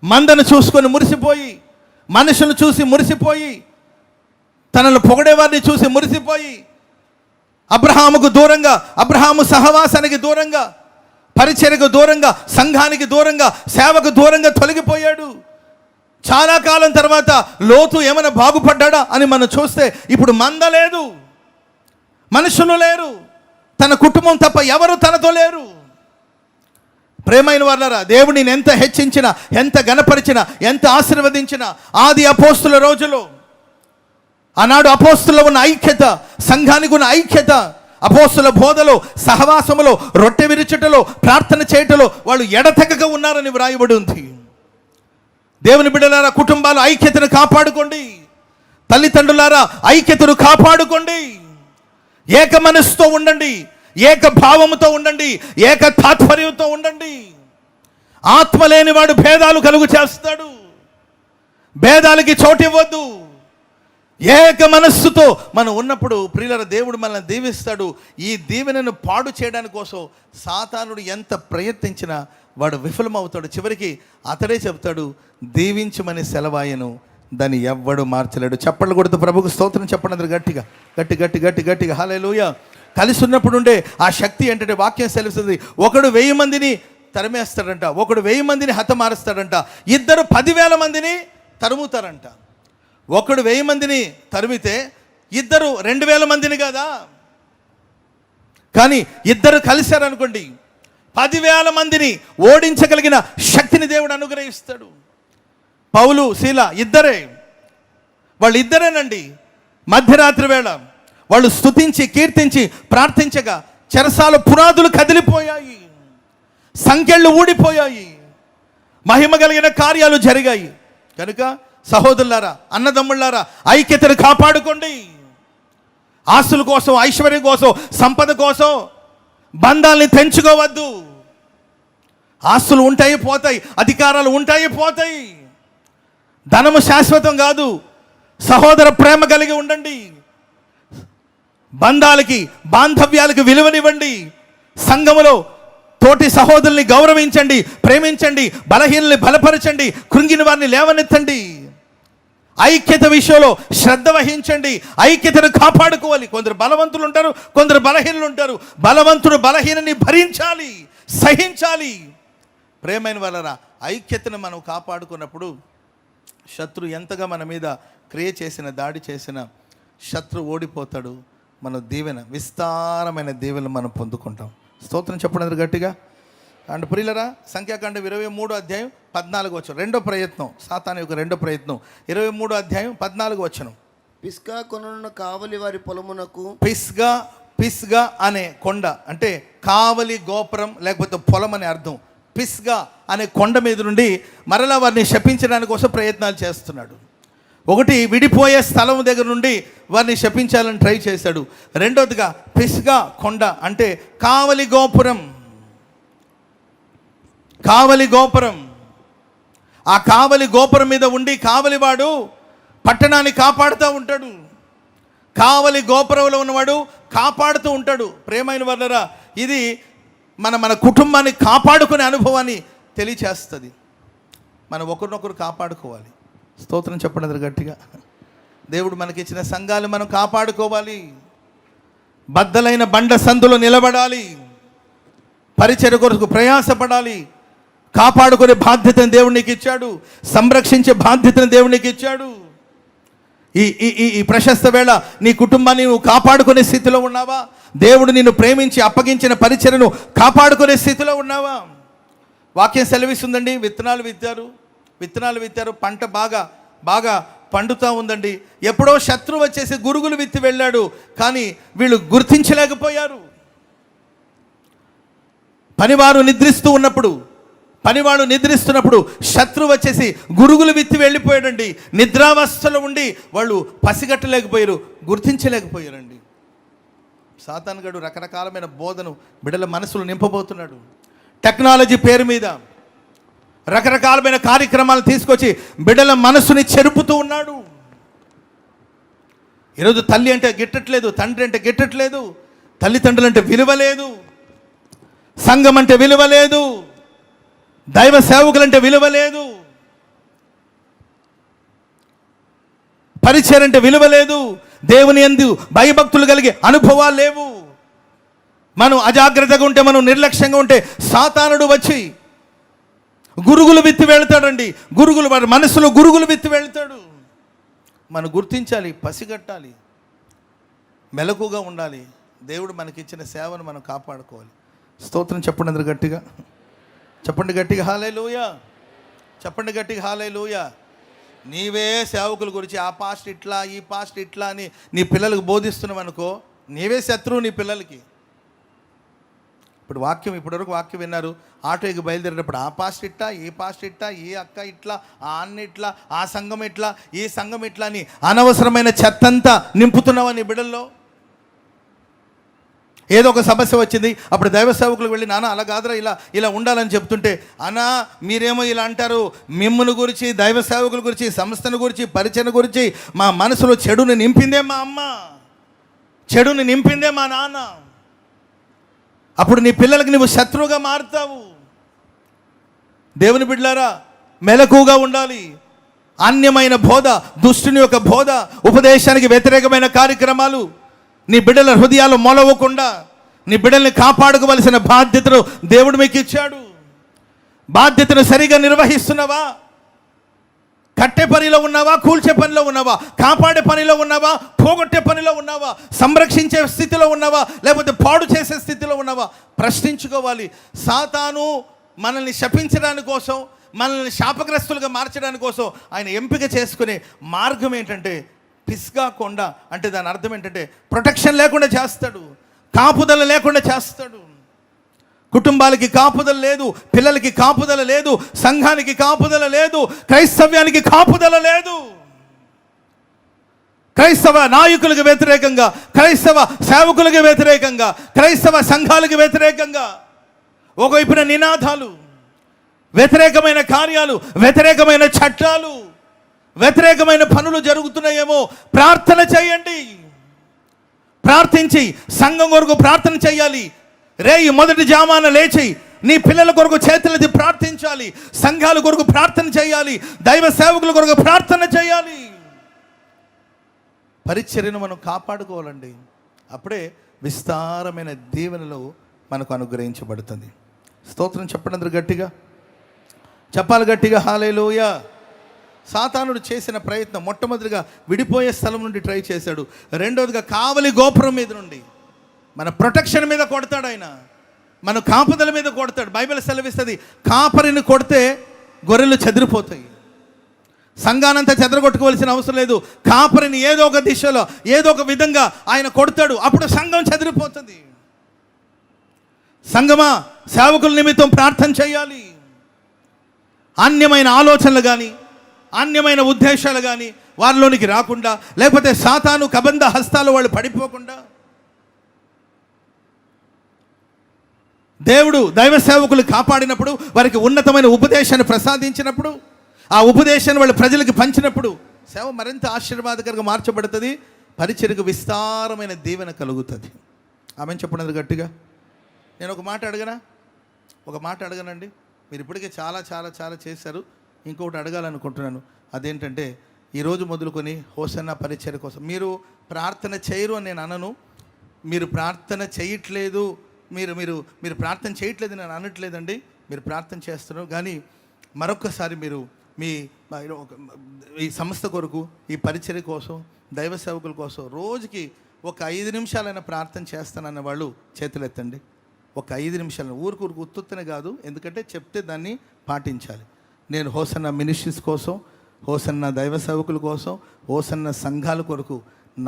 మందను చూసుకొని మురిసిపోయి, మనుషులను చూసి మురిసిపోయి, తనను పొగడేవారిని చూసి మురిసిపోయి, అబ్రహాముకు దూరంగా, అబ్రహాము సహవాసానికి దూరంగా, పరిచర్యకు దూరంగా, సంఘానికి దూరంగా, సేవకు దూరంగా తొలగిపోయాడు. చాలా కాలం తర్వాత లోతు ఏమైనా బాగుపడ్డా అని మనం చూస్తే ఇప్పుడు మంద లేదు, మనుషులు లేరు, తన కుటుంబం తప్ప ఎవరు తనతో లేరు. ప్రేమైన వాళ్ళరా, దేవుడిని ఎంత హెచ్చించినా, ఎంత గణపరిచినా, ఎంత ఆశీర్వదించినా, ఆది అపోస్తుల రోజులో ఆనాడు అపోస్తుల్లో ఉన్న ఐక్యత, సంఘానికి ఉన్న ఐక్యత, అపోస్తుల బోధలో, సహవాసములో, రొట్టె విరుచుటలో, ప్రార్థన చేయటలో వాళ్ళు ఎడతెగక ఉన్నారని వ్రాయబడి ఉంది. దేవుని బిడ్డలారా, కుటుంబాలు ఐక్యతను కాపాడుకోండి. తల్లిదండ్రులారా, ఐక్యతను కాపాడుకోండి. ఏక మనస్సుతో ఉండండి, ఏక భావముతో ఉండండి, ఏక తాత్పర్యంతో ఉండండి. ఆత్మ లేనివాడు భేదాలు కలుగు చేస్తాడు. భేదాలకి చోటు ఇవ్వద్దు. ఏక మనస్సుతో మనం ఉన్నప్పుడు ప్రియుల దేవుడు మనల్ని దీవిస్తాడు. ఈ దీవెనను పాడు చేయడానికి కోసం సాతానుడు ఎంత ప్రయత్నించినా వాడు విఫలమవుతాడు. చివరికి అతడే చెప్తాడు, దీవించమని సెలవాయను, దాన్ని ఎవ్వడు మార్చలేడు. చప్పట్లు కొడుతూ ప్రభుకు స్తోత్రం చెప్పండి అందరూ గట్టిగా. హల్లెలూయా. కలిసి ఉన్నప్పుడు ఉండే ఆ శక్తి ఏంటంటే వాక్యం సెలవుస్తుంది. ఒకడు 1000 మందిని తరిమేస్తాడంట, ఒకడు 1000 మందిని హతమారుస్తాడంట, ఇద్దరు 10,000 మందిని తరుముతారంట. ఒకడు 1000 మందిని తరిమితే ఇద్దరు 2,000 మందిని కదా, కానీ ఇద్దరు కలిశారనుకోండి 10,000 మందిని ఓడించగలిగిన శక్తిని దేవుడు అనుగ్రహిస్తాడు. పౌలు, శీల వాళ్ళిద్దరేనండి. మధ్యరాత్రి వేళ వాళ్ళు స్తుతించి, కీర్తించి, ప్రార్థించగా చెరసాల పునాదులు కదిలిపోయాయి, సంకెళ్ళు ఊడిపోయాయి, మహిమ కలిగిన కార్యాలు జరిగాయి. కనుక సహోదరులారా, అన్నదమ్ముళ్ళారా, ఐక్యతను కాపాడుకోండి. ఆస్తుల కోసం, ఐశ్వర్యం కోసం, సంపద కోసం బంధాల్ని తెంచుకోవద్దు. ఆస్తులు ఉంటాయి పోతాయి, అధికారాలు ఉంటాయి పోతాయి. ధనము శాశ్వతం కాదు. సహోదర ప్రేమ కలిగి ఉండండి. బంధాలకి బాంధవ్యాలకి విలువనివ్వండి. సంఘములో తోటి సహోదరుల్ని గౌరవించండి, ప్రేమించండి, బలహీనల్ని బలపరచండి, కృంగిన వారిని లేవనెత్తండి. ఐక్యత విషయంలో శ్రద్ధ వహించండి. ఐక్యతను కాపాడుకోవాలి. కొందరు బలవంతులు ఉంటారు, కొందరు బలహీనులు ఉంటారు. బలవంతుడు బలహీనని భరించాలి, సహించాలి. ప్రేమైన వాళ్ళరా, ఐక్యతను మనం కాపాడుకున్నప్పుడు శత్రు ఎంతగా మన మీద క్రియ చేసిన, దాడి చేసిన శత్రు ఓడిపోతాడు. మన దీవెన, విస్తారమైన దీవెన మనం పొందుకుంటాం. స్తోత్రం చెప్పండి గట్టిగా. అండ్ ప్రియులరా, సంఖ్యాకాండం 23వ అధ్యాయం 14వ వచనం. రెండో ప్రయత్నం, సాతాను యొక్క రెండో ప్రయత్నం. 23వ అధ్యాయం 14వ వచనం. పిస్గా కొనున్న కావలి వారి పొలమునకు. పిస్గా అనే కొండ అంటే కావలి గోపురం లేకపోతే పొలం అనే అర్థం. పిస్గా అనే కొండ మీద నుండి మరలా వారిని శపించడానికి కోసం ప్రయత్నాలు చేస్తున్నాడు. ఒకటి, విడిపోయే స్థలం దగ్గర నుండి వారిని శపించాలని ట్రై చేశాడు. రెండోదిగా పిస్గా కొండ అంటే కావలి గోపురం. కావలి గోపురం. ఆ కావలి గోపురం మీద ఉండి కావలివాడు పట్టణాన్ని కాపాడుతూ ఉంటాడు. కావలి గోపురంలో ఉన్నవాడు కాపాడుతూ ఉంటాడు. ప్రేమైన వాళ్ళరా, ఇది మన కుటుంబాన్ని కాపాడుకునే అనుభవాన్ని తెలియచేస్తుంది. మనం ఒకరినొకరు కాపాడుకోవాలి. స్తోత్రం చెప్పండి గట్టిగా. దేవుడు మనకిచ్చిన సంఘాలు మనం కాపాడుకోవాలి. బద్దలైన బండ సందులో నిలబడాలి. పరిచర్య కొరకు ప్రయాసపడాలి. కాపాడుకునే బాధ్యతను దేవుడు నీకు ఇచ్చాడు. సంరక్షించే బాధ్యతను దేవుడు నీకు ఇచ్చాడు. ఈ ప్రశస్త వేళ నీ కుటుంబాన్ని నువ్వు కాపాడుకునే స్థితిలో ఉన్నావా? దేవుడు నిన్ను ప్రేమించి అప్పగించిన పరిచర్యను కాపాడుకునే స్థితిలో ఉన్నావా? వాక్యం సెలవిస్తుందండి. విత్తనాలు విత్తారు, పంట బాగా పండుతూ ఉందండి. ఎప్పుడో శత్రువు వచ్చేసి గురుగులు విత్తి వెళ్ళాడు, కానీ వీళ్ళు గుర్తించలేకపోయారు. పనివాడు నిద్రిస్తున్నప్పుడు శత్రువు వచ్చేసి గురుగులు విత్తి వెళ్ళిపోయాడండి. నిద్రావస్థలో ఉండి వాళ్ళు పసిగట్టలేకపోయారు, గుర్తించలేకపోయారండి. సాతానుగాడు రకరకాలమైన బోధను బిడ్డల మనసులు నింపబోతున్నాడు. టెక్నాలజీ పేరు మీద రకరకాలమైన కార్యక్రమాలు తీసుకొచ్చి బిడ్డల మనసుని చెరుపుతూ ఉన్నాడు. ఈరోజు తల్లి అంటే గిట్టట్లేదు, తండ్రి అంటే గిట్టట్లేదు, తల్లిదండ్రులు అంటే విలువ లేదు, సంఘం అంటే విలువ లేదు, దైవ సేవకులంటే విలువ లేదు, పరిచయం అంటే విలువ లేదు, దేవుని యందు భయభక్తులు కలిగే అనుభవాలు లేవు. మనం అజాగ్రత్తగా ఉంటే, మనం నిర్లక్ష్యంగా ఉంటే సాతానుడు వచ్చి గురుగులు విత్తి వెళ్తాడండి. వారి మనసులో గురుగులు విత్తి వెళ్తాడు. మనం గుర్తించాలి, పసిగట్టాలి, మెలకుగా ఉండాలి. దేవుడు మనకిచ్చిన సేవను మనం కాపాడుకోవాలి. స్తోత్రం చెప్పండి అందరూ గట్టిగా. చెప్పండి గట్టిగా హల్లెలూయా. చెప్పండి గట్టిగా హల్లెలూయా. నీవే సేవకుల గురించి ఆ పాస్ట్ ఇట్లా, ఈ పాస్ట్ ఇట్లా అని నీ పిల్లలకు బోధిస్తున్నావు అనుకో, నీవే శత్రువు నీ పిల్లలకి. ఇప్పటివరకు వాక్యం విన్నారు. ఆటోకి బయలుదేరేటప్పుడు ఆ పాస్ట్ ఇట్లా, ఈ పాస్ట్ ఇట్లా, ఈ అక్క ఇట్లా, ఆ అన్న ఇట్లా, ఆ సంఘం ఇట్లా, ఈ సంఘం ఇట్లా అని అనవసరమైన చెత్తంతా నింపుతున్నావా నీ బిడ్డల్లో? ఏదో ఒక సమస్య వచ్చింది, అప్పుడు దైవ సేవకులకు వెళ్ళి, నాన్న అలా కాదురా, ఇలా ఉండాలని చెప్తుంటే, అన్నా మీరేమో ఇలా అంటారు. మిమ్ముని గురించి, దైవ సేవకుల గురించి, సంస్థను గురించి, పరిచయం గురించి మా మనసులో చెడుని నింపిందే మా అమ్మ, చెడుని నింపిందే మా నాన్న. అప్పుడు నీ పిల్లలకి నువ్వు శత్రువుగా మారుతావు. దేవుని బిడ్డలారా, మెలకుగా ఉండాలి. అన్యమైన బోధ, దుష్టుని యొక్క బోధ, ఉపదేశానికి వ్యతిరేకమైన కార్యక్రమాలు నీ బిడ్డల హృదయాలు మొలవకుండా నీ బిడ్డల్ని కాపాడుకోవలసిన బాధ్యతను దేవుడు మీకు ఇచ్చాడు. బాధ్యతను సరిగా నిర్వహిస్తున్నావా? కట్టే పనిలో ఉన్నావా? కూల్చే పనిలో ఉన్నావా? కాపాడే పనిలో ఉన్నావా? పోగొట్టే పనిలో ఉన్నావా? సంరక్షించే స్థితిలో ఉన్నావా? లేకపోతే పాడు చేసే స్థితిలో ఉన్నావా? ప్రశ్నించుకోవాలి. సాతాను మనల్ని శపించడానికి కోసం, మనల్ని శాపగ్రస్తులుగా మార్చడానికి కోసం ఆయన ఎంపిక చేసుకునే మార్గం ఏంటంటే పిస్గా కొండ. అంటే దాని అర్థం ఏంటంటే ప్రొటెక్షన్ లేకుండా చేస్తాడు, కాపుదల లేకుండా చేస్తాడు. కుటుంబాలకి కాపుదల లేదు, పిల్లలకి కాపుదల లేదు, సంఘానికి కాపుదల లేదు, క్రైస్తవ్యానికి కాపుదల లేదు. క్రైస్తవ నాయకులకు వ్యతిరేకంగా, క్రైస్తవ సేవకులకు వ్యతిరేకంగా, క్రైస్తవ సంఘాలకు వ్యతిరేకంగా ఒకవైపున నినాదాలు, వ్యతిరేకమైన కార్యాలు, వ్యతిరేకమైన చట్టాలు, వ్యతిరేకమైన పనులు జరుగుతున్నాయేమో ప్రార్థన చేయండి. ప్రార్థించి సంఘం కొరకు ప్రార్థన చేయాలి. రేయి మొదటి జామాన లేచి నీ పిల్లల కొరకు చేతులది ప్రార్థించాలి. సంఘాల కొరకు ప్రార్థన చేయాలి. దైవ సేవకుల కొరకు ప్రార్థన చేయాలి. పరిచర్యను మనం కాపాడుకోవాలండి. అప్పుడే విస్తారమైన దీవెనలు మనకు అనుగ్రహించబడుతుంది. స్తోత్రం చెప్పండి అందరూ గట్టిగా, చెప్పాలి గట్టిగా హల్లెలూయా. సాతానుడు చేసిన ప్రయత్నం మొట్టమొదటిగా విడిపోయే స్థలం నుండి ట్రై చేశాడు. రెండవదిగా కావలి గోపురం మీద నుండి మన ప్రొటెక్షన్ మీద కొడతాడు. ఆయన మన కాపుదల మీద కొడతాడు. బైబిల్ సెలవిస్తుంది, కాపరిని కొడితే గొర్రెలు చెదిరిపోతాయి. సంఘానంతా చెదరగొట్టుకోవాల్సిన అవసరం లేదు. కాపరిని ఏదో ఒక దిశలో ఏదో ఒక విధంగా ఆయన కొడతాడు. అప్పుడు సంఘం చెదిరిపోతుంది. సంఘమా, సేవకుల నిమిత్తం ప్రార్థన చేయాలి. అన్యమైన ఆలోచనలు కానీ అన్యమైన ఉద్దేశాలు కానీ వారిలోనికి రాకుండా, లేకపోతే సాతాను కబంధ హస్తాలు వాళ్ళు పడిపోకుండా, దేవుడు దైవ సేవకులు కాపాడినప్పుడు, వారికి ఉన్నతమైన ఉపదేశాన్ని ప్రసాదించినప్పుడు, ఆ ఉపదేశాన్ని వాళ్ళు ప్రజలకు పంచినప్పుడు సేవ మరింత ఆశీర్వాదకరంగా మార్చబడుతుంది. పరిచర్యకు విస్తారమైన దీవెన కలుగుతుంది. ఆమెను చెప్పండి గట్టిగా. నేను ఒక మాట అడగనండి. మీరు ఇప్పటికే చాలా చాలా చాలా చేశారు. ఇంకొకటి అడగాలనుకుంటున్నాను. అదేంటంటే, ఈరోజు మొదలుకొని హోసన్నా పరిచర్య కోసం మీరు ప్రార్థన చేయరు అని నేను అనను. మీరు ప్రార్థన చేయట్లేదు, మీరు ప్రార్థన చేయట్లేదు నేను అనట్లేదండి. మీరు ప్రార్థన చేస్తున్నారు. కానీ మరొక్కసారి మీరు ఈ సంస్థ కొరకు, ఈ పరిచర్య కోసం, దైవ సేవకుల కోసం రోజుకి ఒక 5 నిమిషాలైనా ప్రార్థన చేస్తానన్న వాళ్ళు చేతులెత్తండి. ఒక 5 నిమిషాలు, ఊరికి ఉత్తుత్తనే కాదు, ఎందుకంటే చెప్తే దాన్ని పాటించాలి. నేను హోసన్నా మినిస్ట్రీస్ కోసం, హోసన్నా దైవ సేవకుల కోసం, హోసన్నా సంఘాల కొరకు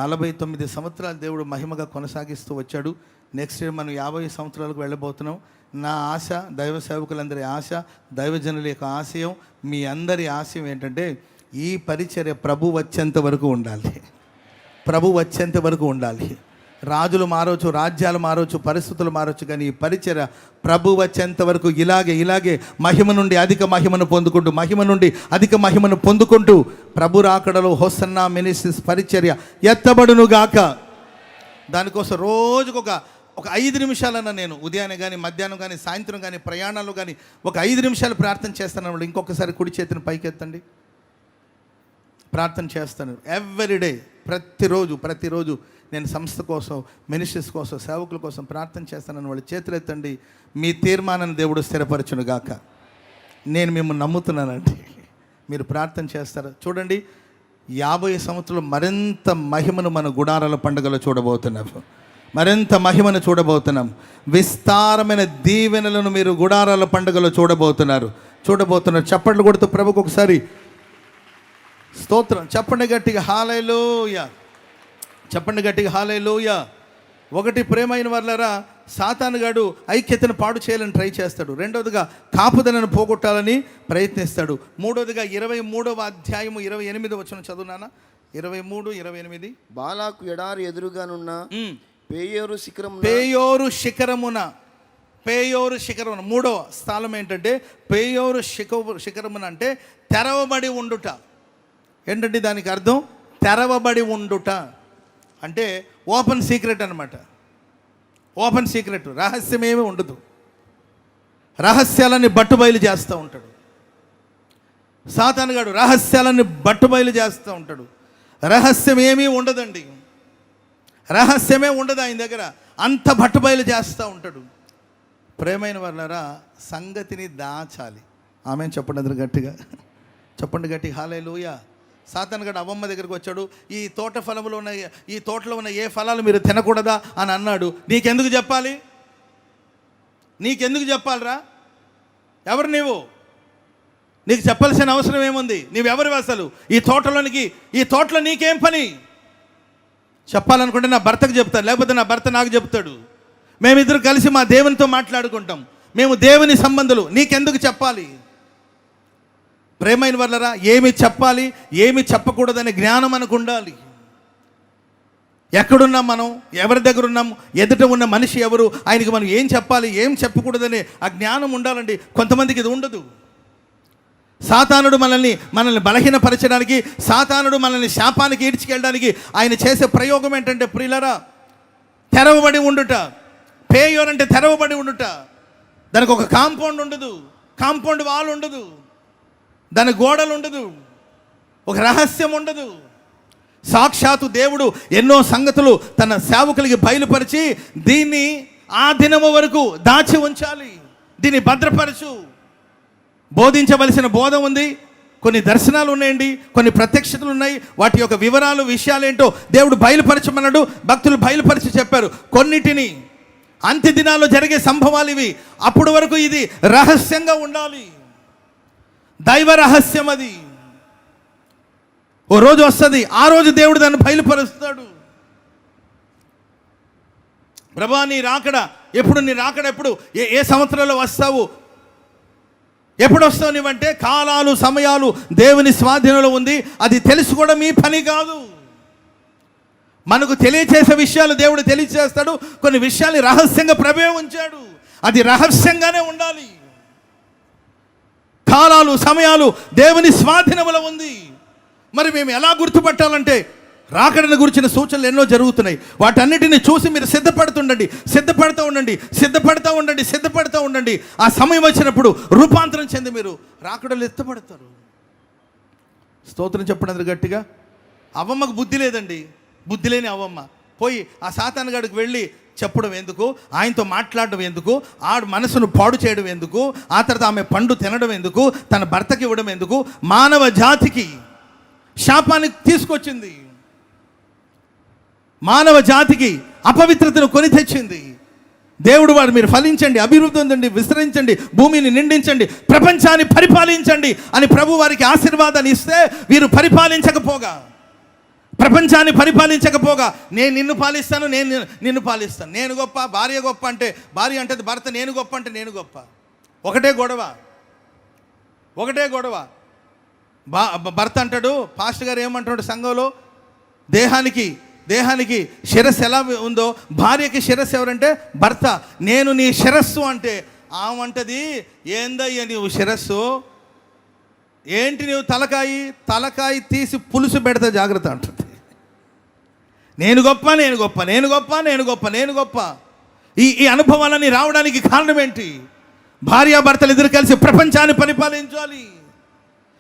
49 సంవత్సరాలు దేవుడు మహిమగా కొనసాగిస్తూ వచ్చాడు. నెక్స్ట్ ఇయర్ మనం 50 సంవత్సరాలకు వెళ్ళబోతున్నాం. నా ఆశ, దైవ సేవకులందరి ఆశ, దైవజనుల యొక్క ఆశయం, మీ అందరి ఆశయం ఏంటంటే, ఈ పరిచర్య ప్రభు వచ్చేంత వరకు ఉండాలి. రాజులు మారవచ్చు, రాజ్యాలు మారవచ్చు, పరిస్థితులు మారవచ్చు, కానీ ఈ పరిచర్య ప్రభు వచ్చేంత వరకు ఇలాగే మహిమ నుండి అధిక మహిమను పొందుకుంటూ ప్రభు రాకడలో హోసన్నా మినిస్ట్రీస్ పరిచర్య ఎత్తబడునుగాక. దానికోసం రోజుకొక 5 నిమిషాలన్నా నేను ఉదయాన్నే కానీ, మధ్యాహ్నం కానీ, సాయంత్రం కానీ, ప్రయాణాలు కానీ ఒక 5 నిమిషాలు ప్రార్థన చేస్తాను. ఇంకొకసారి కుడి చేతిని పైకెత్తండి. ప్రార్థన చేస్తాను ఎవ్రీడే, ప్రతిరోజు నేను సంస్థ కోసం, మినిస్ట్రీస్ కోసం, సేవకుల కోసం ప్రార్థన చేస్తానని వాళ్ళు చేతులు ఎత్తండి. మీ తీర్మానాన్ని దేవుడు స్థిరపరచును గాక. నేను మిమ్మల్ని నమ్ముతున్నానండి. మీరు ప్రార్థన చేస్తారు. చూడండి, 50 సంవత్సరాలు మరింత మహిమను మన గుడారాల పండుగలో చూడబోతున్నాం. విస్తారమైన దీవెనలను మీరు గుడారాల పండుగలో చూడబోతున్నారు. చప్పట్లు కొడుతూ ప్రభుకు ఒకసారి స్తోత్రం చెప్పండి గట్టిగా, హల్లెలూయా. చెప్పండి గట్టిగా, హల్లెలూయా. ఒకటి, ప్రేమైన వారలారా, సాతానుగాడు ఐక్యతను పాడు చేయాలని ట్రై చేస్తాడు. రెండవదిగా కాపుదలను పోగొట్టాలని ప్రయత్నిస్తాడు. మూడవదిగా 23వ అధ్యాయము 28వ వచనం చదువునానా. 23:28. బాలాకు ఎడారి ఎదురుగానున్న పేయోరు శిఖరమున మూడవ స్థలం ఏంటంటే, పేయోరు శిఖరమున అంటే తెరవబడి ఉండుట. ఏంటంటే దానికి అర్థం తెరవబడి ఉండుట అంటే ఓపెన్ సీక్రెట్ అన్నమాట. ఓపెన్ సీక్రెట్, రహస్యమేమీ ఉండదు. రహస్యాలని బట్టుబయలు చేస్తూ ఉంటాడు సాతానుగాడు. రహస్యాలని బట్టుబయలు చేస్తూ ఉంటాడు. రహస్యం ఏమీ ఉండదండి. రహస్యమే ఉండదు ఆయన దగ్గర. అంత బట్టుబయలు చేస్తూ ఉంటాడు. ప్రేమైన వాళ్ళరా, సంగతిని దాచాలి. ఆమె చెప్పండి అందరూ గట్టిగా, చెప్పండి గట్టిగా, హల్లెలూయా. సాతానుగాడు అవ్వమ్మ దగ్గరికి వచ్చాడు. ఈ తోటలో ఉన్న ఏ ఫలాలు మీరు తినకూడదా అని అన్నాడు. నీకెందుకు చెప్పాలిరా? ఎవరు నీవు? నీకు చెప్పాల్సిన అవసరం ఏముంది? నీవెవరు అసలు? ఈ తోటలో నీకేం పని? చెప్పాలనుకుంటే నా భర్తకు చెప్తాను, లేకపోతే నా భర్త నాకు చెప్తాడు. మేమిద్దరు కలిసి మా దేవునితో మాట్లాడుకుంటాం. మేము దేవుని సంబంధులు. నీకెందుకు చెప్పాలి? ప్రేమైన వాళ్ళరా, ఏమి చెప్పాలి, ఏమి చెప్పకూడదనే జ్ఞానం మనకు ఉండాలి. ఎక్కడున్నాం మనం, ఎవరి దగ్గర ఉన్నాం, ఎదుట ఉన్న మనిషి ఎవరు, ఆయనకి మనం ఏం చెప్పాలి, ఏం చెప్పకూడదనే ఆ జ్ఞానం ఉండాలండి. కొంతమందికి ఇది ఉండదు. సాతానుడు మనల్ని బలహీనపరచడానికి, సాతానుడు మనల్ని శాపానికి ఈడ్చుకెళ్ళడానికి ఆయన చేసే ప్రయోగం ఏంటంటే ప్రియులారా, తెరవబడి ఉండుట. పేయోర్ అంటే తెరవబడి ఉండుట. దానికి ఒక కాంపౌండ్ ఉండదు, కాంపౌండ్ వాల్ ఉండదు, దాని గోడలు ఉండదు, ఒక రహస్యం ఉండదు. సాక్షాత్తు దేవుడు ఎన్నో సంగతులు తన సేవకులకి బయలుపరిచి దీన్ని ఆ దినము వరకు దాచి ఉంచాలి, దీన్ని భద్రపరచు. బోధించవలసిన బోధ ఉంది, కొన్ని దర్శనాలు ఉన్నాయండి, కొన్ని ప్రత్యక్షతలు ఉన్నాయి. వాటి యొక్క వివరాలు, విషయాలేంటో దేవుడు బయలుపరచమన్నాడు. భక్తులు బయలుపరిచి చెప్పారు. కొన్నిటిని అంత్య దినాల్లో జరిగే సంభవాలు ఇవి. అప్పటి వరకు ఇది రహస్యంగా ఉండాలి, దైవ రహస్యం. అది ఓ రోజు వస్తుంది, ఆ రోజు దేవుడు దాన్ని బయలుపరుస్తాడు. ప్రభా నీ రాకడ ఎప్పుడు, నీ రాకడ ఎప్పుడు, ఏ సంవత్సరంలో వస్తావు, ఎప్పుడు వస్తావు నీవంటే కాలాలు సమయాలు దేవుని స్వాధీనంలో ఉంది. అది తెలుసుకోవడం మీ పని కాదు. మనకు తెలియచేసే విషయాలు దేవుడు తెలియచేస్తాడు. కొన్ని విషయాలు రహస్యంగా ప్రభే ఉంచాడు. అది రహస్యంగానే ఉండాలి. కాలాలు సమయాలు దేవుని స్వాధీనంలో ఉంది. మరి మేము ఎలా గుర్తుపట్టాలంటే రాకడను గురించిన సూచనలు ఎన్నో జరుగుతున్నాయి. వాటన్నిటిని చూసి మీరు సిద్ధపడుతూ ఉండండి. ఆ సమయం వచ్చినప్పుడు రూపాంతరం చెంది మీరు రాకడలు ఎత్తపడతారు. స్తోత్రం చెప్పండి గట్టిగా. అవ్వమ్మకు బుద్ధి లేదండి, బుద్ధి లేని అవ్వమ్మ పోయి ఆ సాతానుగాడికి వెళ్ళి చెప్పడం ఎందుకు, ఆయనతో మాట్లాడడం ఎందుకు, ఆడు మనసును పాడు చేయడం ఎందుకు, ఆ తర్వాత ఆమె పండు తినడం ఎందుకు, తన భర్తకి ఇవ్వడం ఎందుకు, మానవ జాతికి శాపానికి తీసుకొచ్చింది, మానవ జాతికి అపవిత్రతను కొని తెచ్చింది. దేవుడు వారు మీరు ఫలించండి, అభివృద్ధి పొందండి, విస్తరించండి, భూమిని నిండించండి, ప్రపంచాన్ని పరిపాలించండి అని ప్రభు వారికి ఆశీర్వాదాన్ని ఇస్తే వీరు ప్రపంచాన్ని పరిపాలించకపోగా నేను నిన్ను పాలిస్తాను, నేను నిన్ను పాలిస్తాను, నేను గొప్ప, భార్య గొప్ప అంటే భార్య అంటది, భర్త నేను గొప్ప అంటే నేను గొప్ప. ఒకటే గొడవ. భర్త అంటాడు, పాస్టర్ గారు ఏమంటాడు సంఘంలో, దేహానికి శిరస్సు ఎలా ఉందో భార్యకి శిరస్సు ఎవరంటే భర్త. నేను నీ శిరస్సు అంటే ఆమంటది, ఏందయ్యా నీవు శిరస్సు, ఏంటి నీవు తలకాయి తీసి పులుసు పెడతా జాగ్రత్త అంటుంది. నేను గొప్ప. ఈ అనుభవాలన్నీ రావడానికి కారణం ఏంటి? భార్యాభర్తలు ఇద్దరు కలిసి ప్రపంచాన్ని పరిపాలించాలి,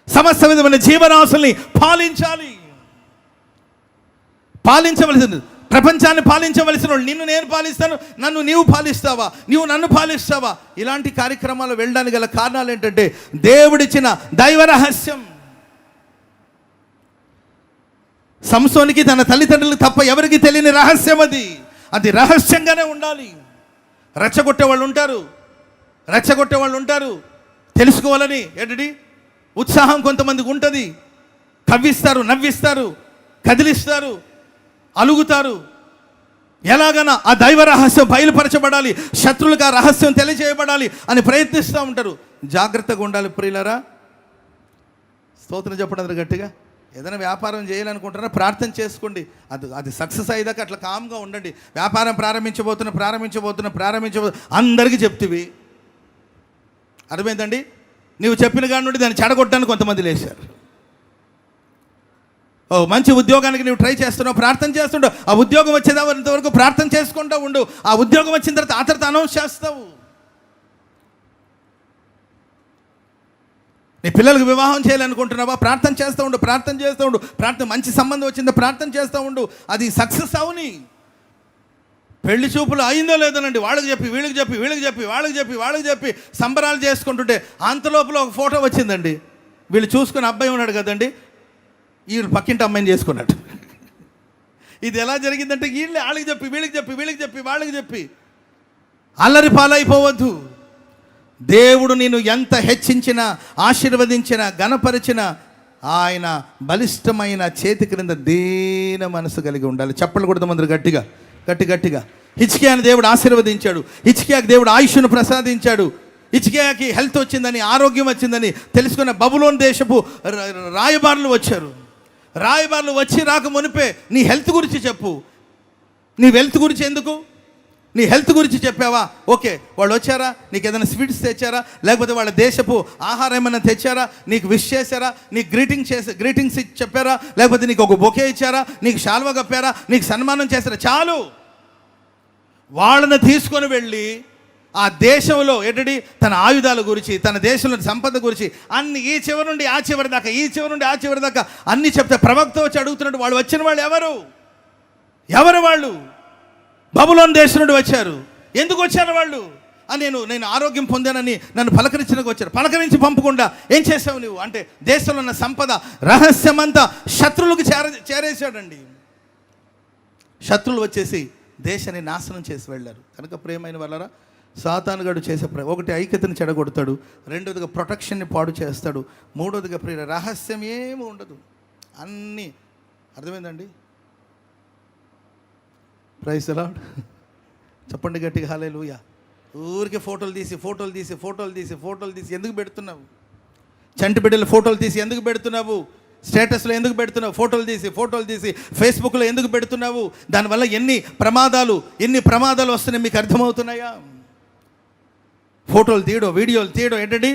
సమస్త విధమైన జీవరాశుల్ని పాలించవలసింది. ప్రపంచాన్ని పాలించవలసిన వాళ్ళు, నిన్ను నేను పాలిస్తాను, నన్ను నీవు పాలిస్తావా, నీవు నన్ను పాలిస్తావా? ఇలాంటి కార్యక్రమాలు వెళ్ళడానికి గల కారణాలు ఏంటంటే దేవుడిచ్చిన దైవ రహస్యం. సంసోనికి తన తల్లిదండ్రులకు తప్ప ఎవరికి తెలియని రహస్యం అది రహస్యంగానే ఉండాలి. రెచ్చగొట్టే వాళ్ళు ఉంటారు, తెలుసుకోవాలని ఏంటండి ఉత్సాహం కొంతమందికి ఉంటుంది. కవ్విస్తారు, నవ్విస్తారు, కదిలిస్తారు, అలుగుతారు. ఎలాగైనా ఆ దైవ రహస్యం బయలుపరచబడాలి, శత్రువులకు ఆ రహస్యం తెలియజేయబడాలి అని ప్రయత్నిస్తూ ఉంటారు. జాగ్రత్తగా ఉండాలి ప్రియులారా. స్తోత్రం చెప్పడం గట్టిగా. ఏదైనా వ్యాపారం చేయాలనుకుంటారా, ప్రార్థన చేసుకోండి. అది సక్సెస్ అయ్యేదాకా అట్లా కామ్గా ఉండండి. వ్యాపారం ప్రారంభించబోతున్నా అందరికీ చెప్తివి, అర్థమైందండి? నీవు చెప్పిన కాడి నుండి దాన్ని చెడగొట్టడానికి కొంతమంది లేచారు. మంచి ఉద్యోగానికి నువ్వు ట్రై చేస్తున్నావు, ప్రార్థన చేస్తుండవు. ఆ ఉద్యోగం వచ్చేంతవరకు ప్రార్థన చేసుకుంటూ ఉండు. ఆ ఉద్యోగం వచ్చిన తర్వాత ఆ తర్వాత అనౌన్స్ చేస్తావు. నీ పిల్లలకు వివాహం చేయాలనుకుంటున్నావా, ప్రార్థన చేస్తూ ఉండు. ప్రార్థన మంచి సంబంధం వచ్చిందో ప్రార్థన చేస్తూ ఉండు. అది సక్సెస్ అవుని. పెళ్లి చూపులు అయిందో లేదోనండి, వాళ్ళకి చెప్పి వీళ్ళకి చెప్పి సంబరాలు చేసుకుంటుంటే అంతలోపల ఒక ఫోటో వచ్చిందండి. వీళ్ళు చూసుకుని అబ్బాయి ఉన్నాడు కదండి, వీళ్ళు పక్కింటి అమ్మాయిని చేసుకున్నట్టు. ఇది ఎలా జరిగిందంటే వీళ్ళే వాళ్ళకి చెప్పి వాళ్ళకి చెప్పి అల్లరి పాలైపోవద్దు. దేవుడు నేను ఎంత హెచ్చించినా, ఆశీర్వదించినా, గణపరిచినా ఆయన బలిష్టమైన చేతి క్రింద దీన మనసు కలిగి ఉండాలి. చప్పట్లు కొడతాం అందరూ గట్టిగా. హిజ్కియాని దేవుడు ఆశీర్వదించాడు. హిజ్కియాకి దేవుడు ఆయుష్ను ప్రసాదించాడు. హిజ్కియాకి హెల్త్ వచ్చిందని, ఆరోగ్యం వచ్చిందని తెలుసుకున్న బబులోన్ దేశపు రాయబారులు వచ్చారు. రాక మునిపే నీ హెల్త్ గురించి చెప్పు, నీ వెల్త్ గురించి ఎందుకు, నీ హెల్త్ గురించి చెప్పావా, ఓకే. వాళ్ళు వచ్చారా, నీకు ఏదైనా స్వీట్స్ తెచ్చారా, లేకపోతే వాళ్ళ దేశపు ఆహారం ఏమైనా తెచ్చారా, నీకు విష్ చేశారా, నీకు గ్రీటింగ్స్ చెప్పారా, లేకపోతే నీకు ఒక బొకే ఇచ్చారా, నీకు శాల్వా కప్పారా, నీకు సన్మానం చేశారా, చాలు. వాళ్ళని తీసుకొని వెళ్ళి ఆ దేశంలో ఏంటంటే తన ఆయుధాల గురించి, తన దేశంలో సంపద గురించి అన్ని ఈ చివరి నుండి ఆ చివరి దాకా, ఈ చివరి నుండి ఆ చివరి దాకా అన్ని చెప్తే ప్రవక్త వచ్చి అడుగుతున్నాడు, వాళ్ళు వచ్చిన వాళ్ళు ఎవరు వాళ్ళు? బబులోను దేశం నుండి వచ్చారు. ఎందుకు వచ్చారు వాళ్ళు? నేను ఆరోగ్యం పొందానని నన్ను పలకరించడానికి వచ్చారు. పలకరించి పంపకుండా ఏం చేసావు నువ్వు అంటే, దేశంలో ఉన్న సంపద రహస్యమంతా శత్రువులకు చేరేసాడండి. శత్రువులు వచ్చేసి దేశాన్ని నాశనం చేసి వెళ్ళారు. కనుక ప్రియమైన వాళ్ళరా, సాతానుగాడు చేసే ఒకటి ఐక్యతను చెడగొడతాడు, రెండోదిగా ప్రొటెక్షన్ని పాడు చేస్తాడు, మూడోదిగా ప్రియ రహస్యం ఏమి ఉండదు, అన్నీ అర్థమైందండి. Praise the Lord. చెప్పండి గట్టిగా హల్లెలూయా. ఊరికే ఫోటోలు తీసి ఎందుకు పెడుతున్నావు? చంటి బిడ్డల ఫోటోలు తీసి ఎందుకు పెడుతున్నావు? స్టేటస్లో ఎందుకు పెడుతున్నావు? ఫోటోలు తీసి ఫేస్బుక్లో ఎందుకు పెడుతున్నావు? దానివల్ల ఎన్ని ప్రమాదాలు వస్తున్నాయి మీకు అర్థమవుతున్నాయా? ఫోటోలు తీయడం, వీడియోలు తీయడం ఏంటండి,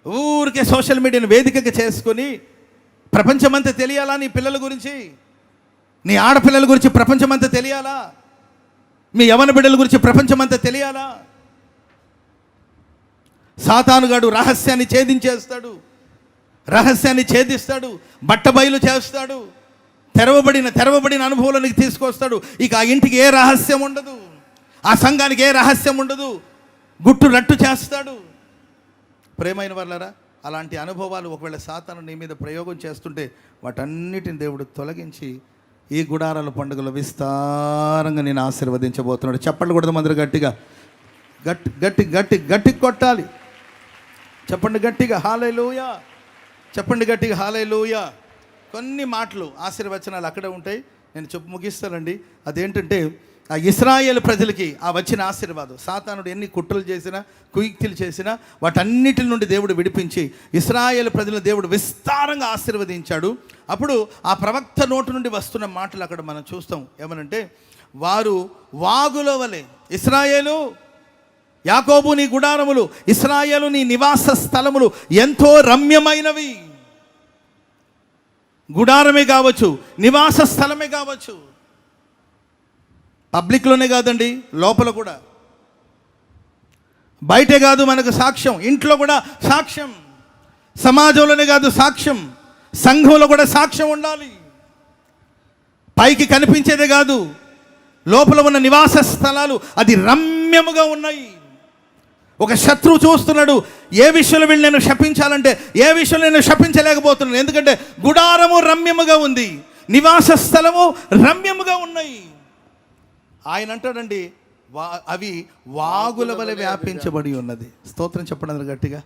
ఊరికే సోషల్ మీడియాను వేదికగా చేసుకొని ప్రపంచమంతా తెలియాలా? నీ పిల్లల గురించి, నీ ఆడపిల్లల గురించి ప్రపంచమంతా తెలియాలా? మీ యవన బిడ్డల గురించి ప్రపంచమంతా తెలియాలా? సాతానుగాడు రహస్యాన్ని ఛేదిస్తాడు, బట్టబయలు చేస్తాడు, తెరవబడిన అనుభవానికి తీసుకొస్తాడు. ఇక ఆ ఇంటికి ఏ రహస్యం ఉండదు, ఆ సంఘానికి ఏ రహస్యం ఉండదు, గుట్టు రట్టు చేస్తాడు. ప్రేమైన వాళ్ళరా, అలాంటి అనుభవాలు ఒకవేళ సాతాను నీ మీద ప్రయోగం చేస్తుంటే వాటన్నిటిని దేవుడు తొలగించి ఈ గుడారాల పండుగలో విస్తారంగా నేను ఆశీర్వదించబోతున్నాడు. చెప్పండి కూడా అందరూ గట్టిగా గట్టి కొట్టాలి. చెప్పండి గట్టిగా హల్లెలూయా. చెప్పండి గట్టిగా హల్లెలూయా. కొన్ని మాటలు ఆశీర్వచనాలు అక్కడే ఉంటాయి, నేను చెప్పు ముగిస్తానండి. అదేంటంటే, ఆ ఇశ్రాయేలు ప్రజలకి ఆ వచ్చిన ఆశీర్వాదం, సాతానుడు ఎన్ని కుట్రలు చేసినా కుయుక్తులు చేసినా వాటన్నిటి నుండి దేవుడు విడిపించి ఇశ్రాయేలు ప్రజలను దేవుడు విస్తారంగా ఆశీర్వదించాడు. అప్పుడు ఆ ప్రవక్త నోటు నుండి వస్తున్న మాటలు అక్కడ మనం చూస్తాం. ఏమనంటే, వారు వాగుల వలె, ఇశ్రాయేలు, యాకోబు నీ గుడారములు, ఇశ్రాయేలు నీ నివాస స్థలములు ఎంతో రమ్యమైనవి. గుడారమే కావచ్చు, నివాస స్థలమే కావచ్చు, పబ్లిక్లోనే కాదండి, లోపల కూడా, బయటే కాదు మనకు సాక్ష్యం, ఇంట్లో కూడా సాక్ష్యం, సమాజంలోనే కాదు సాక్ష్యం, సంఘంలో కూడా సాక్ష్యం ఉండాలి. పైకి కనిపించేదే కాదు, లోపల ఉన్న నివాస స్థలాలు అది రమ్యముగా ఉన్నాయి. ఒక శత్రువు చూస్తున్నాడు, ఏ విషయంలో వీళ్ళు నేను శపించాలంటే ఏ విషయంలో నేను శపించలేకపోతున్నాను, ఎందుకంటే గుడారము రమ్యముగా ఉంది, నివాస స్థలము రమ్యముగా ఉన్నాయి. ఆయన అంటాడండి, అవి వాగుల వలె వ్యాపించబడి ఉన్నది. స్తోత్రం చెప్పండి గట్టిగా.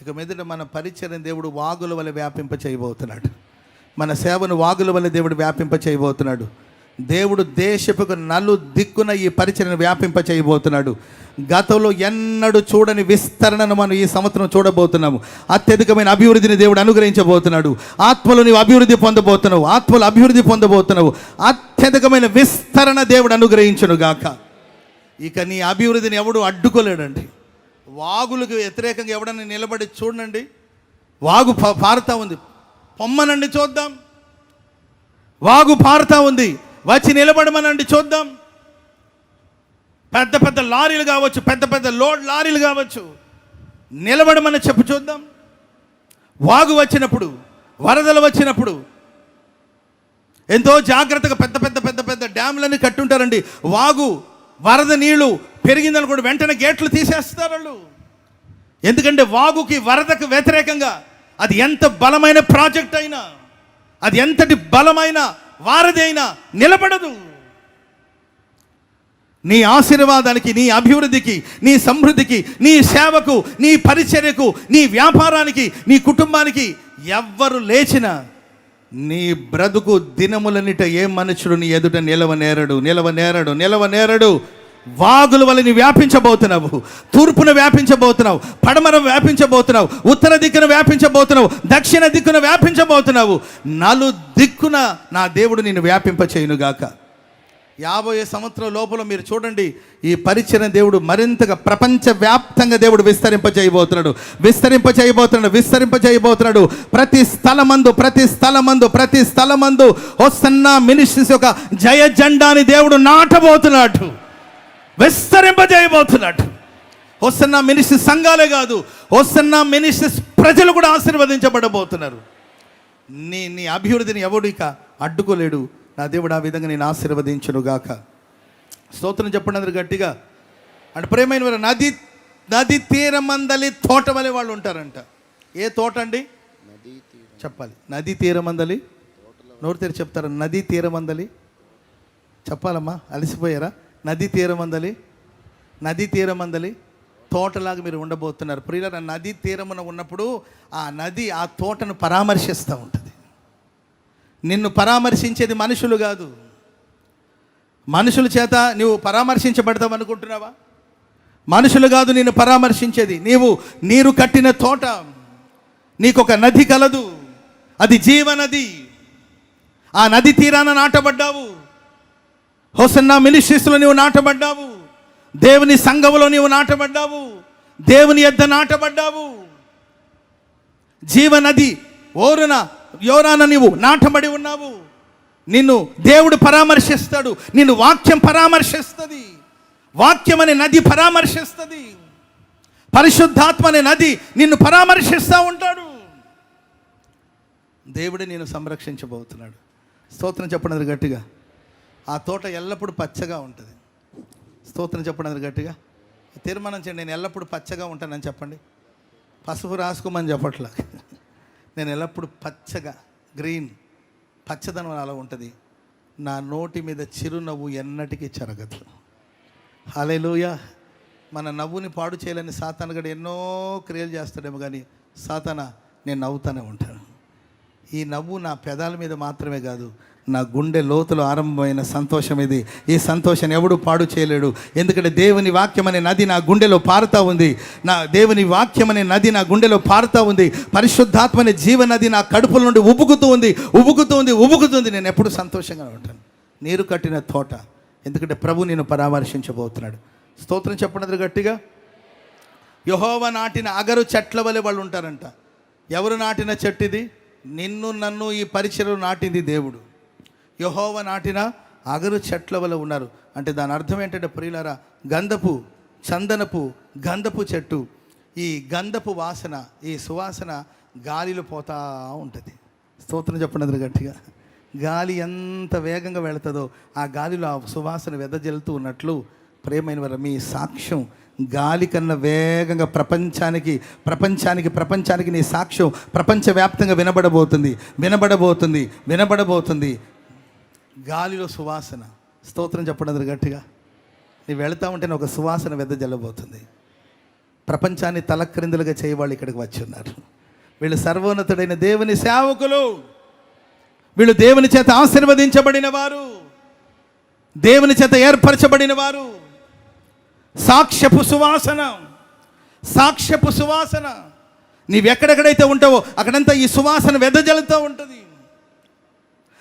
ఇక మీదట మన పరిచర్యను దేవుడు వాగుల వలె వ్యాపింప చేయబోతున్నాడు. మన సేవను వాగుల వలె దేవుడు వ్యాపింప చేయబోతున్నాడు. దేవుడు దేశపు నలు దిక్కున ఈ పరిచర్యను వ్యాపింప చేయబోతున్నాడు. గతంలో ఎన్నడూ చూడని విస్తరణను మనం ఈ సంవత్సరం చూడబోతున్నాము. అత్యధికమైన అభివృద్ధిని దేవుడు అనుగ్రహించబోతున్నాడు. ఆత్మలో నీవు అభివృద్ధి పొందబోతున్నావు. అత్యధికమైన విస్తరణ దేవుడు అనుగ్రహించును గాక. ఇక నీ అభివృద్ధిని ఎవడు అడ్డుకోలేడండి. వాగులకు వ్యతిరేకంగా ఎవడన్నా నిలబడి చూడండి, వాగు పారుతా ఉంది, పొమ్మనండి చూద్దాం. వాగు పారుతా ఉంది, వచ్చి నిలబడమనండి చూద్దాం. పెద్ద పెద్ద లారీలు కావచ్చు, పెద్ద పెద్ద లోడ్ లారీలు కావచ్చు, నిలబడమని చూద్దాం. వాగు వచ్చినప్పుడు, వరదలు వచ్చినప్పుడు ఎంతో జాగ్రత్తగా పెద్ద పెద్ద పెద్ద పెద్ద డ్యామ్లన్నీ కట్టుంటారండి. వాగు వరద నీళ్లు పెరిగిందని కూడా వెంటనే గేట్లు తీసేస్తారు వాళ్ళు. ఎందుకంటే వాగుకి వరదకు వ్యతిరేకంగా అది ఎంత బలమైన ప్రాజెక్ట్ అయినా, అది ఎంతటి బలమైన వారధి అయినా నిలబడదు. నీ ఆశీర్వాదానికి, నీ అభివృద్ధికి, నీ సమృద్ధికి, నీ సేవకు, నీ పరిచర్యకు, నీ వ్యాపారానికి, నీ కుటుంబానికి ఎవ్వరు లేచినా నీ బ్రతుకు దినములన్నిట ఏ మనుషుడు నీ ఎదుట నిలవనేరడు. వాగుల వల్ల నీ వ్యాపించబోతున్నావు. తూర్పున వ్యాపించబోతున్నావు, పడమర వ్యాపించబోతున్నావు, ఉత్తర దిక్కున వ్యాపించబోతున్నావు, దక్షిణ దిక్కున వ్యాపించబోతున్నావు. నలు దిక్కున నా దేవుడు నిన్ను వ్యాపింప చేయునుగాక. 50 సంవత్సరం లోపల మీరు చూడండి, ఈ పరిచర్య దేవుడు మరింతగా ప్రపంచవ్యాప్తంగా దేవుడు విస్తరింపచేయబోతున్నాడు. ప్రతి స్థలమందు హోసన్నా మినిస్ట్రీస్ యొక్క జయ జెండాని దేవుడు నాటబోతున్నాడు, విస్తరింపజేయబోతున్నాడు. హోసన్నా మినిస్ట్రీస్ సంఘాలే కాదు, హోసన్నా మినిస్ట్రీస్ ప్రజలు కూడా ఆశీర్వదించబడబోతున్నారు. నీ అభివృద్ధిని ఎవడు ఇక అడ్డుకోలేడు. నా దేవుడు ఆ విధంగా నేను ఆశీర్వదించునుగాక. స్తోత్రం చెప్పండి అందరు గట్టిగా. అంటే ప్రేమైన వారు, నది తీరమందలి తోట వలె వాళ్ళు ఉంటారంట. ఏ తోట అండి చెప్పాలి? నది తీరమందలి, నోరు తెరి చెప్తారా? నది తీరమందలి చెప్పాలమ్మా, అలసిపోయారా? నది తీరమందలి తోటలాగా మీరు ఉండబోతున్నారు. ప్రియులారా, నది తీరమున ఉన్నప్పుడు ఆ నది ఆ తోటను పరామర్శిస్తూ ఉంటుంది. నిన్ను పరామర్శించేది మనుషులు కాదు. మనుషుల చేత నువ్వు పరామర్శించబడతావు అనుకుంటున్నావా? మనుషులు కాదు నిన్ను పరామర్శించేది. నీవు నీరు కట్టిన తోట, నీకొక నది కలదు, అది జీవనది. ఆ నది తీరాన నాటబడ్డావు. హోసన్నా మినిస్ట్రీస్లో నీవు నాటబడ్డావు. దేవుని సంఘములో నీవు నాటబడ్డావు. దేవుని యొద్ద నాటబడ్డావు. జీవనది యోరాన నీవు నాటబడి ఉన్నావు. నిన్ను దేవుడు పరామర్శిస్తాడు. నిన్ను వాక్యం పరామర్శిస్తుంది. వాక్యం అనే నది పరామర్శిస్తుంది. పరిశుద్ధాత్మ అనే నది నిన్ను పరామర్శిస్తూ ఉంటాడు. దేవుడు నేను సంరక్షించబోతున్నాడు. స్తోత్రం చెప్పండి గట్టిగా. ఆ తోట ఎల్లప్పుడూ పచ్చగా ఉంటుంది. స్తోత్రం చెప్పండి గట్టిగా. తీర్మానం చేయండి, నేను ఎల్లప్పుడూ పచ్చగా ఉంటానని చెప్పండి. పసుపు రాసుకోమని చెప్పట్లా. నేను ఎల్లప్పుడూ పచ్చగా, గ్రీన్, పచ్చదనం అలా ఉంటుంది. నా నోటి మీద చిరునవ్వు ఎన్నటికీ చెరగదు. హల్లెలూయా. మన నవ్వుని పాడు చేయాలని సాతాను గడు ఎన్నో క్రియలు చేస్తాడేమో, కానీ సాతానా నేను నవ్వుతూనే ఉంటాను. ఈ నవ్వు నా పెదాల మీద మాత్రమే కాదు, నా గుండె లోతులో ఆరంభమైన సంతోషం ఇది. ఈ సంతోషాన్ని ఎవడు పాడు చేయలేడు. ఎందుకంటే దేవుని వాక్యం అనే నది నా గుండెలో పారుతూ ఉంది. దేవుని వాక్యం అనే నది నా గుండెలో పారుతూ ఉంది. పరిశుద్ధాత్మ అనే జీవనది నా కడుపుల నుండి ఉబుకుతూ ఉంది. నేను ఎప్పుడు సంతోషంగా ఉంటాను. నీరు కట్టిన తోట, ఎందుకంటే ప్రభు నేను పరామర్శించబోతున్నాడు. స్తోత్రం చెప్పండి గట్టిగా. యెహోవా నాటిన అగరు చెట్ల వలె వాళ్ళు ఉంటారంట. ఎవరు నాటిన చెట్టు ఇది? నిన్ను నన్ను ఈ పరిచర్యలో నాటింది దేవుడు. యెహోవా నాటిన అగరు చెట్ల వల్ల ఉన్నారు. అంటే దాని అర్థం ఏంటంటే ప్రియులారా, గంధపు చెట్టు. ఈ గంధపు వాసన, ఈ సువాసన గాలిలో పోతూ ఉంటుంది. స్తోత్రం చెప్పండి గట్టిగా. గాలి ఎంత వేగంగా వెళుతుందో ఆ గాలిలో ఆ సువాసన వెదజల్లుతూ ఉన్నట్లు ప్రేమైన వారు, మీ సాక్ష్యం గాలి కన్నా వేగంగా ప్రపంచానికి నీ సాక్ష్యం ప్రపంచవ్యాప్తంగా వినబడబోతుంది. గాలిలో సువాసన. స్తోత్రం చెప్పడం గట్టిగా. నీవు వెళతా ఉంటే ఒక సువాసన వెదజల్లబోతుంది. ప్రపంచాన్ని తలక్రిందులుగా చేయవాళ్ళు ఇక్కడికి వచ్చి ఉన్నారు. వీళ్ళు సర్వోన్నతుడైన దేవుని సేవకులు. వీళ్ళు దేవుని చేత ఆశీర్వదించబడిన వారు, దేవుని చేత ఏర్పరచబడిన వారు. సాక్ష్యపు సువాసన. నీవెక్కడెక్కడైతే ఉంటావో అక్కడంతా ఈ సువాసన వెదజల్లుతూ ఉంటుంది.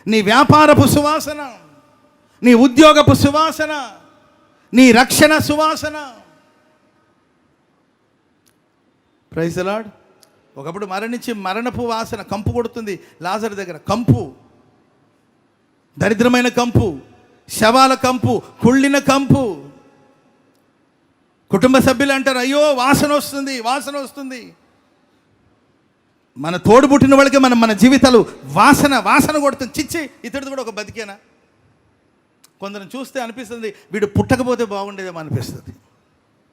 నీ వ్యాపారపు సువాసన, నీ ఉద్యోగపు సువాసన, నీ రక్షణ సువాసన. Praise the Lord. ఒకప్పుడు మరణించి మరణపు వాసన కంపు కొడుతుంది లాజరు దగ్గర. కంపు, దరిద్రమైన కంపు, శవాల కంపు, కుళ్ళిన కంపు. కుటుంబ సభ్యులు అంటారు, అయ్యో వాసన వస్తుంది. మన తోడు పుట్టిన వాళ్ళకి మన జీవితాలు వాసన కొడుతుంది. చిచ్చి, ఇతడిది కూడా ఒక బతికేనా? కొందరు చూస్తే అనిపిస్తుంది, వీడు పుట్టకపోతే బాగుండేదేమో అనిపిస్తుంది.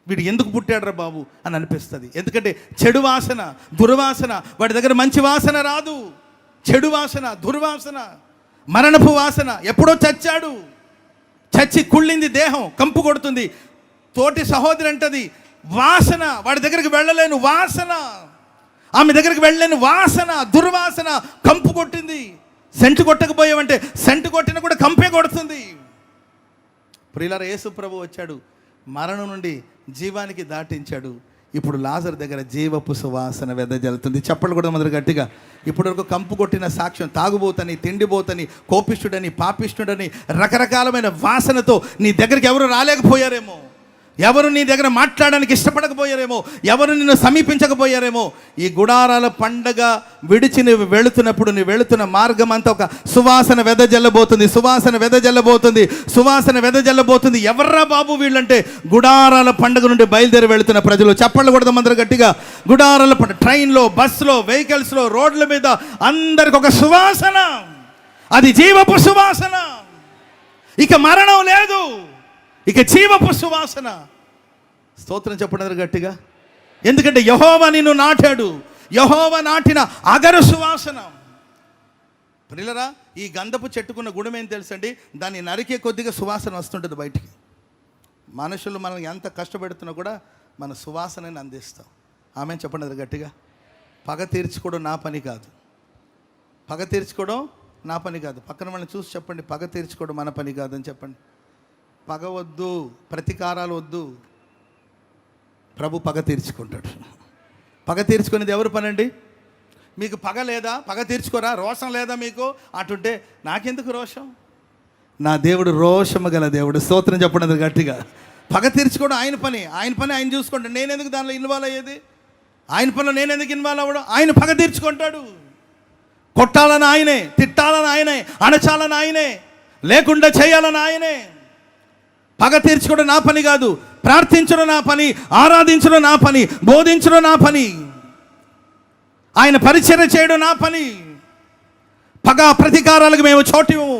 వీడు ఎందుకు పుట్టాడరా బాబు అని అనిపిస్తుంది. ఎందుకంటే చెడు వాసన, దుర్వాసన. వాడి దగ్గర మంచి వాసన రాదు. చెడు వాసన, దుర్వాసన, మరణపు వాసన. ఎప్పుడో చచ్చి కుళ్ళింది దేహం, కంపు కొడుతుంది. తోటి సహోదరి అంటది, వాసన, వాడి దగ్గరికి వెళ్ళలేను వాసన, ఆమె దగ్గరికి వెళ్ళలేను వాసన, దుర్వాసన, కంపు కొట్టింది. సెంటు కొట్టకపోయామంటే సెంటు కొట్టిన కూడా కంపే కొడుతుంది. ప్రియులారా, యేసు ప్రభు వచ్చాడు, మరణం నుండి జీవానికి దాటించాడు. ఇప్పుడు లాజర్ దగ్గర జీవపు సువాసన వెదజల్లుతుంది. చప్పట్లు కూడా మొదలు గట్టిగా. ఇప్పటివరకు కంపు కొట్టిన సాక్ష్యం, తాగుబోతని, తిండిబోతని, కోపిష్ఠుడని, పాపిష్ఠుడని రకరకాలమైన వాసనతో నీ దగ్గరికి ఎవరు రాలేకపోయారేమో, ఎవరు నీ దగ్గర మాట్లాడడానికి ఇష్టపడకపోయారేమో, ఎవరు నిన్ను సమీపించకపోయారేమో. ఈ గుడారాల పండగ విడిచి నువ్వు వెళుతున్నప్పుడు నువ్వు వెళుతున్న మార్గం అంతా ఒక సువాసన వెదజల్లబోతుంది, సువాసన వెదజల్లబోతుంది, సువాసన వెదజల్లబోతుంది. ఎవర్రా బాబు వీళ్ళంటే గుడారాల పండగ నుండి బయలుదేరి వెళుతున్న ప్రజలు. చప్పళ్ళు కొడదాం అందరూ గట్టిగా. గుడారాల పండుగ, ట్రైన్లో, బస్సులో, వెహికల్స్లో, రోడ్ల మీద అందరికి ఒక సువాసన, అది జీవపు సువాసన. ఇక మరణం లేదు, ఇక జీవపు సువాసన. స్తోత్రం చెప్పండి గట్టిగా. ఎందుకంటే యెహోవా నిన్ను నాటాడు, యెహోవా నాటిన అగరు సువాసన. ప్రియులరా, ఈ గంధపు చెట్టుకున్న గుణం ఏం తెలుసండి? దాన్ని నరికే కొద్దిగా సువాసన వస్తుంటుంది బయటికి. మనుషులు మనం ఎంత కష్టపెడుతున్నా కూడా మన సువాసనని అందిస్తాం. ఆమె చెప్పండి గట్టిగా. పగ తీర్చుకోవడం నా పని కాదు, పగ తీర్చుకోవడం నా పని కాదు. పక్కన వాళ్ళని చూసి చెప్పండి, పగ తీర్చుకోవడం మన పని కాదని చెప్పండి. పగ వద్దు, ప్రతీకారాలు వద్దు. ప్రభు పగ తీర్చుకుంటాడు. పగ తీర్చుకునేది ఎవరు పని అండి? మీకు పగ లేదా? పగ తీర్చుకోరా? రోషం లేదా మీకు? అటుంటే నాకెందుకు రోషం? నా దేవుడు రోషము గల దేవుడు. స్తోత్రం చెప్పండి గట్టిగా. పగ తీర్చుకోవడం ఆయన పని, ఆయన పని ఆయన చూసుకుంటాడు. నేనెందుకు దానిలో ఇన్వాల్వ్ అయ్యేది? ఆయన పనిలో నేనెందుకు ఇన్వాల్వ్ అవ్వడం? ఆయన పగ తీర్చుకుంటాడు. కొట్టాలని ఆయనే, తిట్టాలని ఆయనే, అణచాలని ఆయనే, లేకుండా చేయాలని ఆయనే. పగ తీర్చుకోవడం నా పని కాదు. ప్రార్థించడం నా పని, ఆరాధించడం నా పని, బోధించడం నా పని, ఆయన పరిచర్య చేయడం నా పని. పగ ప్రతీకారాలకు మేము చోటివ్వము,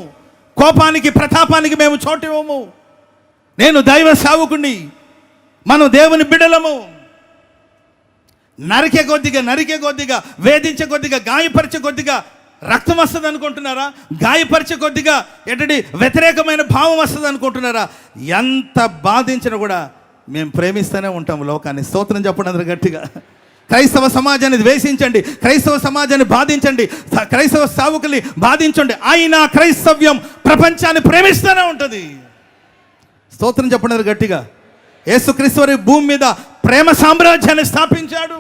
కోపానికి ప్రతాపానికి మేము చోటివ్వము. నేను దైవ సేవకుణ్ణి, మనం దేవుని బిడ్డలము. నరికే కొద్దిగా, వేధించే కొద్దిగా, గాయపరిచే కొద్దిగా రక్తం వస్తుంది అనుకుంటున్నారా? గాయపరిచే కొద్దిగా ఎటడి వ్యతిరేకమైన భావం వస్తుంది అనుకుంటున్నారా? ఎంత బాధించినా కూడా మేము ప్రేమిస్తూనే ఉంటాము లోకాన్ని. స్తోత్రం చెప్పండి అందరూ గట్టిగా. క్రైస్తవ సమాజాన్ని ద్వేషించండి, క్రైస్తవ సమాజాన్ని బాధించండి, క్రైస్తవ సేవకుల్ని బాధించండి, అయినా క్రైస్తవ్యం ప్రపంచాన్ని ప్రేమిస్తూనే ఉంటుంది. స్తోత్రం చెప్పండి గట్టిగా. యేసుక్రీస్తు వారి భూమి మీద ప్రేమ సామ్రాజ్యాన్ని స్థాపించాడు.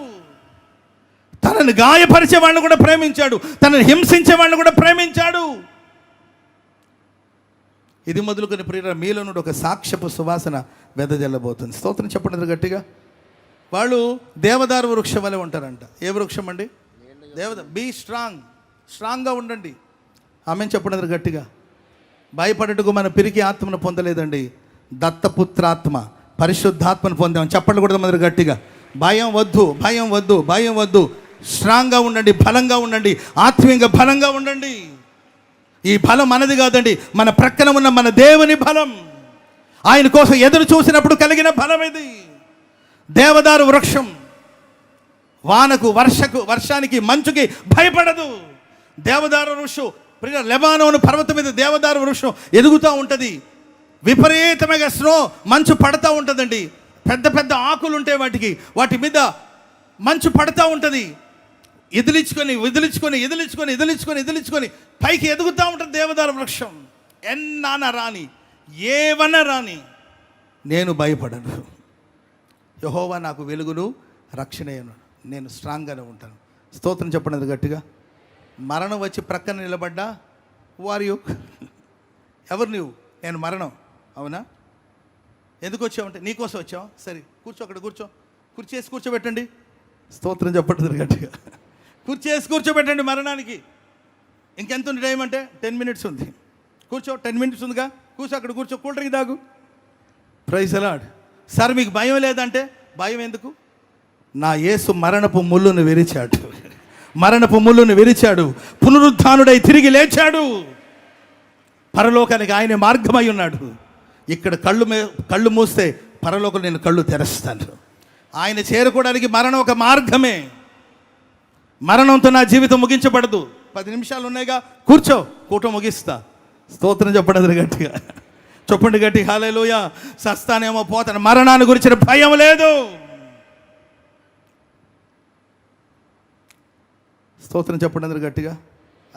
తనని గాయపరిచేవాడిని కూడా ప్రేమించాడు, తనని హింసించేవాడిని కూడా ప్రేమించాడు. ఇది మొదలుకొని ప్రియుల మీలో నుండి ఒక సాక్ష్యపు సువాసన వెదజల్లబోతుంది. స్తోత్రం చెప్పండి గట్టిగా. వాళ్ళు దేవదారు వృక్షం వలె ఉంటారంట. ఏ వృక్షం అండి? బీ స్ట్రాంగ్గా ఉండండి. ఆమె చెప్పండి గట్టిగా. భయపడటకు మన పిరికి ఆత్మను పొందలేదండి, దత్తపుత్రాత్మ పరిశుద్ధాత్మను పొందాం. చెప్పండి కూడా మొదలు గట్టిగా. భయం వద్దు. స్ట్రాంగ్గా ఉండండి, బలంగా ఉండండి, ఆత్మీయంగా బలంగా ఉండండి. ఈ బలం మనది కాదండి, మన ప్రక్కన ఉన్న మన దేవుని బలం. ఆయన కోసం ఎదురు చూసినప్పుడు కలిగిన బలం ఇది. దేవదారు వృక్షం వానకు, వర్షానికి, మంచుకి భయపడదు. దేవదారు వృక్షం లెబానోను పర్వతం మీద దేవదారు వృక్షం ఎదుగుతూ ఉంటుంది. విపరీతమైన మంచు పడుతూ ఉంటుందండి. పెద్ద పెద్ద ఆకులు ఉంటాయి వాటి మీద మంచు పడుతూ ఉంటుంది. ఎదిలించుకొని పైకి ఎదుగుతూ ఉంటుంది దేవదారు వృక్షం. ఎన్నాన రాని, ఏవన్నా రాని, నేను భయపడను. యెహోవా నాకు వెలుగును రక్షణయను, నేను స్ట్రాంగ్గానే ఉంటాను. స్తోత్రం చెప్పండి గట్టిగా. మరణం వచ్చి ప్రక్కన నిలబడ్డా, వారియు ఎవరు నువ్వు? నేను మరణం. అవునా? ఎందుకు వచ్చావంటే నీకోసం వచ్చావు. సరే కూర్చో, అక్కడ కూర్చోబెట్టండి. స్తోత్రం చెప్పండి గట్టిగా. కూర్చోబెట్టండి మరణానికి. ఇంకెంత ఉంది టైం అంటే 10 minutes ఉంది. కూర్చో, 10 minutes ఉందిగా, అక్కడ కూర్చో, కూల్ డ్రింక్ తాగు. Praise the Lord. సార్ మీకు భయం లేదంటే, భయం ఎందుకు? నా యేసు మరణపు ముళ్ళును విరిచాడు, పునరుద్ధానుడై తిరిగి లేచాడు. పరలోకానికి ఆయన మార్గమై ఉన్నాడు. ఇక్కడ కళ్ళు మూస్తే పరలోకం నేను కళ్ళు తెరుస్తాను. ఆయన చేరుకోవడానికి మరణం ఒక మార్గమే. మరణంతో నా జీవితం ముగించబడదు. 10 నిమిషాలు ఉన్నాయిగా, కూటం ముగిస్తా. స్తోత్రం చెప్పండి గట్టిగా. చెప్పండి గట్టి హల్లెలూయా. సస్తానేమో పోతాను, మరణాన్ని గురించిన భయం లేదు. స్తోత్రం చెప్పండి అందరు గట్టిగా.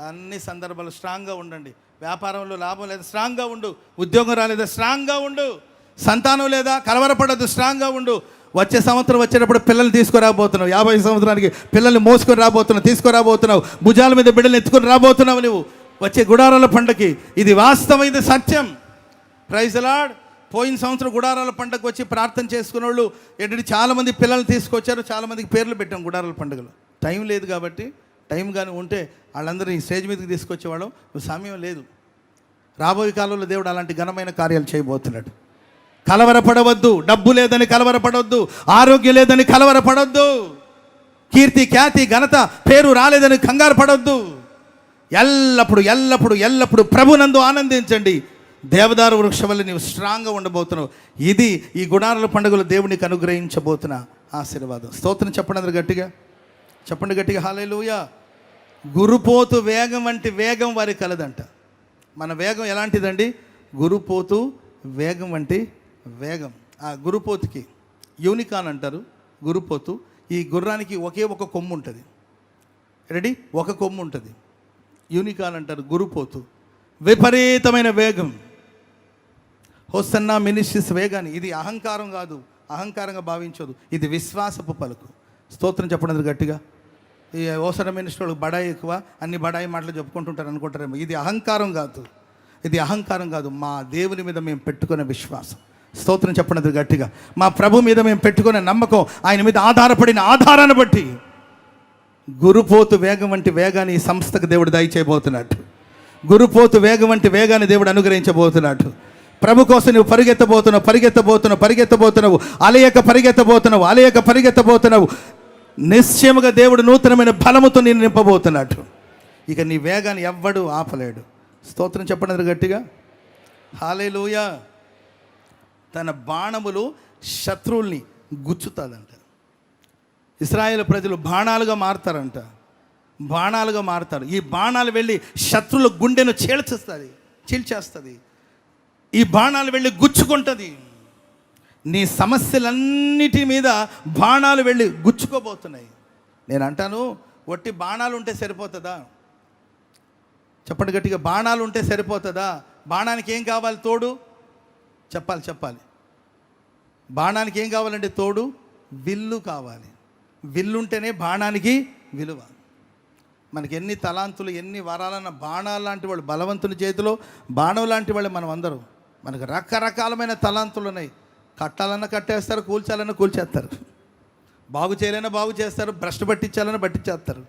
అన్ని సందర్భాలు స్ట్రాంగ్గా ఉండండి. వ్యాపారంలో లాభం లేదా, స్ట్రాంగ్గా ఉండు. ఉద్యోగం రాలేదా, స్ట్రాంగ్గా ఉండు. సంతానం లేదా, కలవరపడద్దు, స్ట్రాంగ్గా ఉండు. వచ్చే సంవత్సరం వచ్చేటప్పుడు పిల్లల్ని తీసుకురాబోతున్నావు, 50 సంవత్సరానికి పిల్లల్ని మోసుకొని రాబోతున్నావు, తీసుకురాబోతున్నావు, భుజాల మీద బిడ్డలు ఎత్తుకొని రాబోతున్నావు నువ్వు వచ్చే గుడారాల పండగకి. ఇది వాస్తవం, ఇది సత్యం. Praise the lord. పోయిన సంవత్సరం గుడారాల పండగకు వచ్చి ప్రార్థన చేసుకునే వాళ్ళు ఏంటంటే చాలామంది పిల్లల్ని తీసుకొచ్చారు, చాలామందికి పేర్లు పెట్టాం గుడారాల పండుగలో. టైం లేదు కాబట్టి, టైం కానీ ఉంటే వాళ్ళందరినీ స్టేజ్ మీదకి తీసుకొచ్చేవాళ్ళం. సమయం లేదు. రాబోయే కాలంలో దేవుడు అలాంటి ఘనమైన కార్యాలు చేయబోతున్నాడు. కలవరపడవద్దు. డబ్బు లేదని కలవరపడవద్దు, ఆరోగ్యం లేదని కలవరపడవద్దు, కీర్తి ఖ్యాతి ఘనత పేరు రాలేదని కంగారు పడవద్దు. ఎల్లప్పుడు ఎల్లప్పుడు ఎల్లప్పుడు ప్రభునందు ఆనందించండి. దేవదారు వృక్షం వల్ల నీవు స్ట్రాంగ్గా ఉండబోతున్నావు. ఇది ఈ గుడారాల పండుగలు దేవునికి అనుగ్రహించబోతున్న ఆశీర్వాదం. స్తోత్రం చెప్పండి అందరు గట్టిగా, చెప్పండి గట్టిగా హల్లెలూయా. గురుపోతు వేగం వంటి వేగం వారికి కలదంట. మన వేగం ఎలాంటిదండి? గురుపోతు వేగం వంటి వేగం. ఆ గురుపోతుకి యూనికాన్ అంటారు. గురుపోతు, ఈ గుర్రానికి ఒకే ఒక కొమ్ము ఉంటుంది. రెడీ, ఒక కొమ్ము ఉంటుంది. యూనికాన్ అంటారు గురుపోతు. విపరీతమైన వేగం. హోసన్నా మినిస్ట్రీస్ వేగాన్ని. ఇది అహంకారం కాదు, అహంకారంగా భావించదు, ఇది విశ్వాసపు పలుకు. స్తోత్రం చెప్పడం గట్టిగా. ఈ హోసన్నా మినిస్ట్రీ బడాయి ఎక్కువ, అన్ని బడాయి మాటలు చెప్పుకుంటుంటారు అనుకుంటారేమో. ఇది అహంకారం కాదు, ఇది అహంకారం కాదు. మా దేవుని మీద మేము పెట్టుకునే విశ్వాసం. స్తోత్రం చెప్పండి గట్టిగా. మా ప్రభు మీద మేము పెట్టుకునే నమ్మకం, ఆయన మీద ఆధారపడిన ఆధారాన్ని బట్టి గురుపోతు వేగం వంటి వేగాన్ని ఈ సంస్థకు దేవుడు దయచేయబోతున్నాడు. గురుపోతు వేగం వంటి వేగాన్ని దేవుడు అనుగ్రహించబోతున్నాడు. ప్రభు కోసం నువ్వు పరిగెత్తబోతున్నావు, పరిగెత్తబోతున్నావు, పరిగెత్తబోతున్నావు, అలయక పరిగెత్తబోతున్నావు, అలయక పరిగెత్తబోతున్నావు. నిశ్చయముగా దేవుడు నూతనమైన బలముతో నేను నింపబోతున్నాడు. ఇక నీ వేగాన్ని ఎవ్వడు ఆపలేడు. స్తోత్రం చెప్పండి గట్టిగా హల్లెలూయా. తన బాణములు శత్రువుల్ని గుచ్చుతాదంట. ఇశ్రాయేలు ప్రజలు బాణాలుగా మారుతారంట, బాణాలుగా మారుతారు. ఈ బాణాలు వెళ్ళి శత్రువుల గుండెను చీల్చేస్తుంది. ఈ బాణాలు వెళ్ళి గుచ్చుకుంటుంది. నీ సమస్యలన్నిటి మీద బాణాలు వెళ్ళి గుచ్చుకోబోతున్నాయి. నేను అంటాను, ఒట్టి బాణాలు ఉంటే సరిపోతుందా? చెప్పండి గట్టిగా. బాణాలు ఉంటే సరిపోతుందా? బాణానికి ఏం కావాలి? తోడు. చెప్పాలి. బాణానికి ఏం కావాలంటే తోడు, విల్లు కావాలి. విల్లుంటేనే బాణానికి విలువ. మనకి ఎన్ని తలాంతులు, ఎన్ని వరాలన్న బాణాలు లాంటి వాళ్ళు బలవంతుని చేతిలో బాణం లాంటి వాళ్ళు మనం అందరూ. మనకు రకరకాలమైన తలాంతులు ఉన్నాయి. కట్టాలన్నా కట్టేస్తారు, కూల్చాలన్నా కూల్చేస్తారు, బాగు చేయాలన్నా బాగు చేస్తారు, భ్రష్టు పట్టించాలన్నా పట్టించేస్తారు.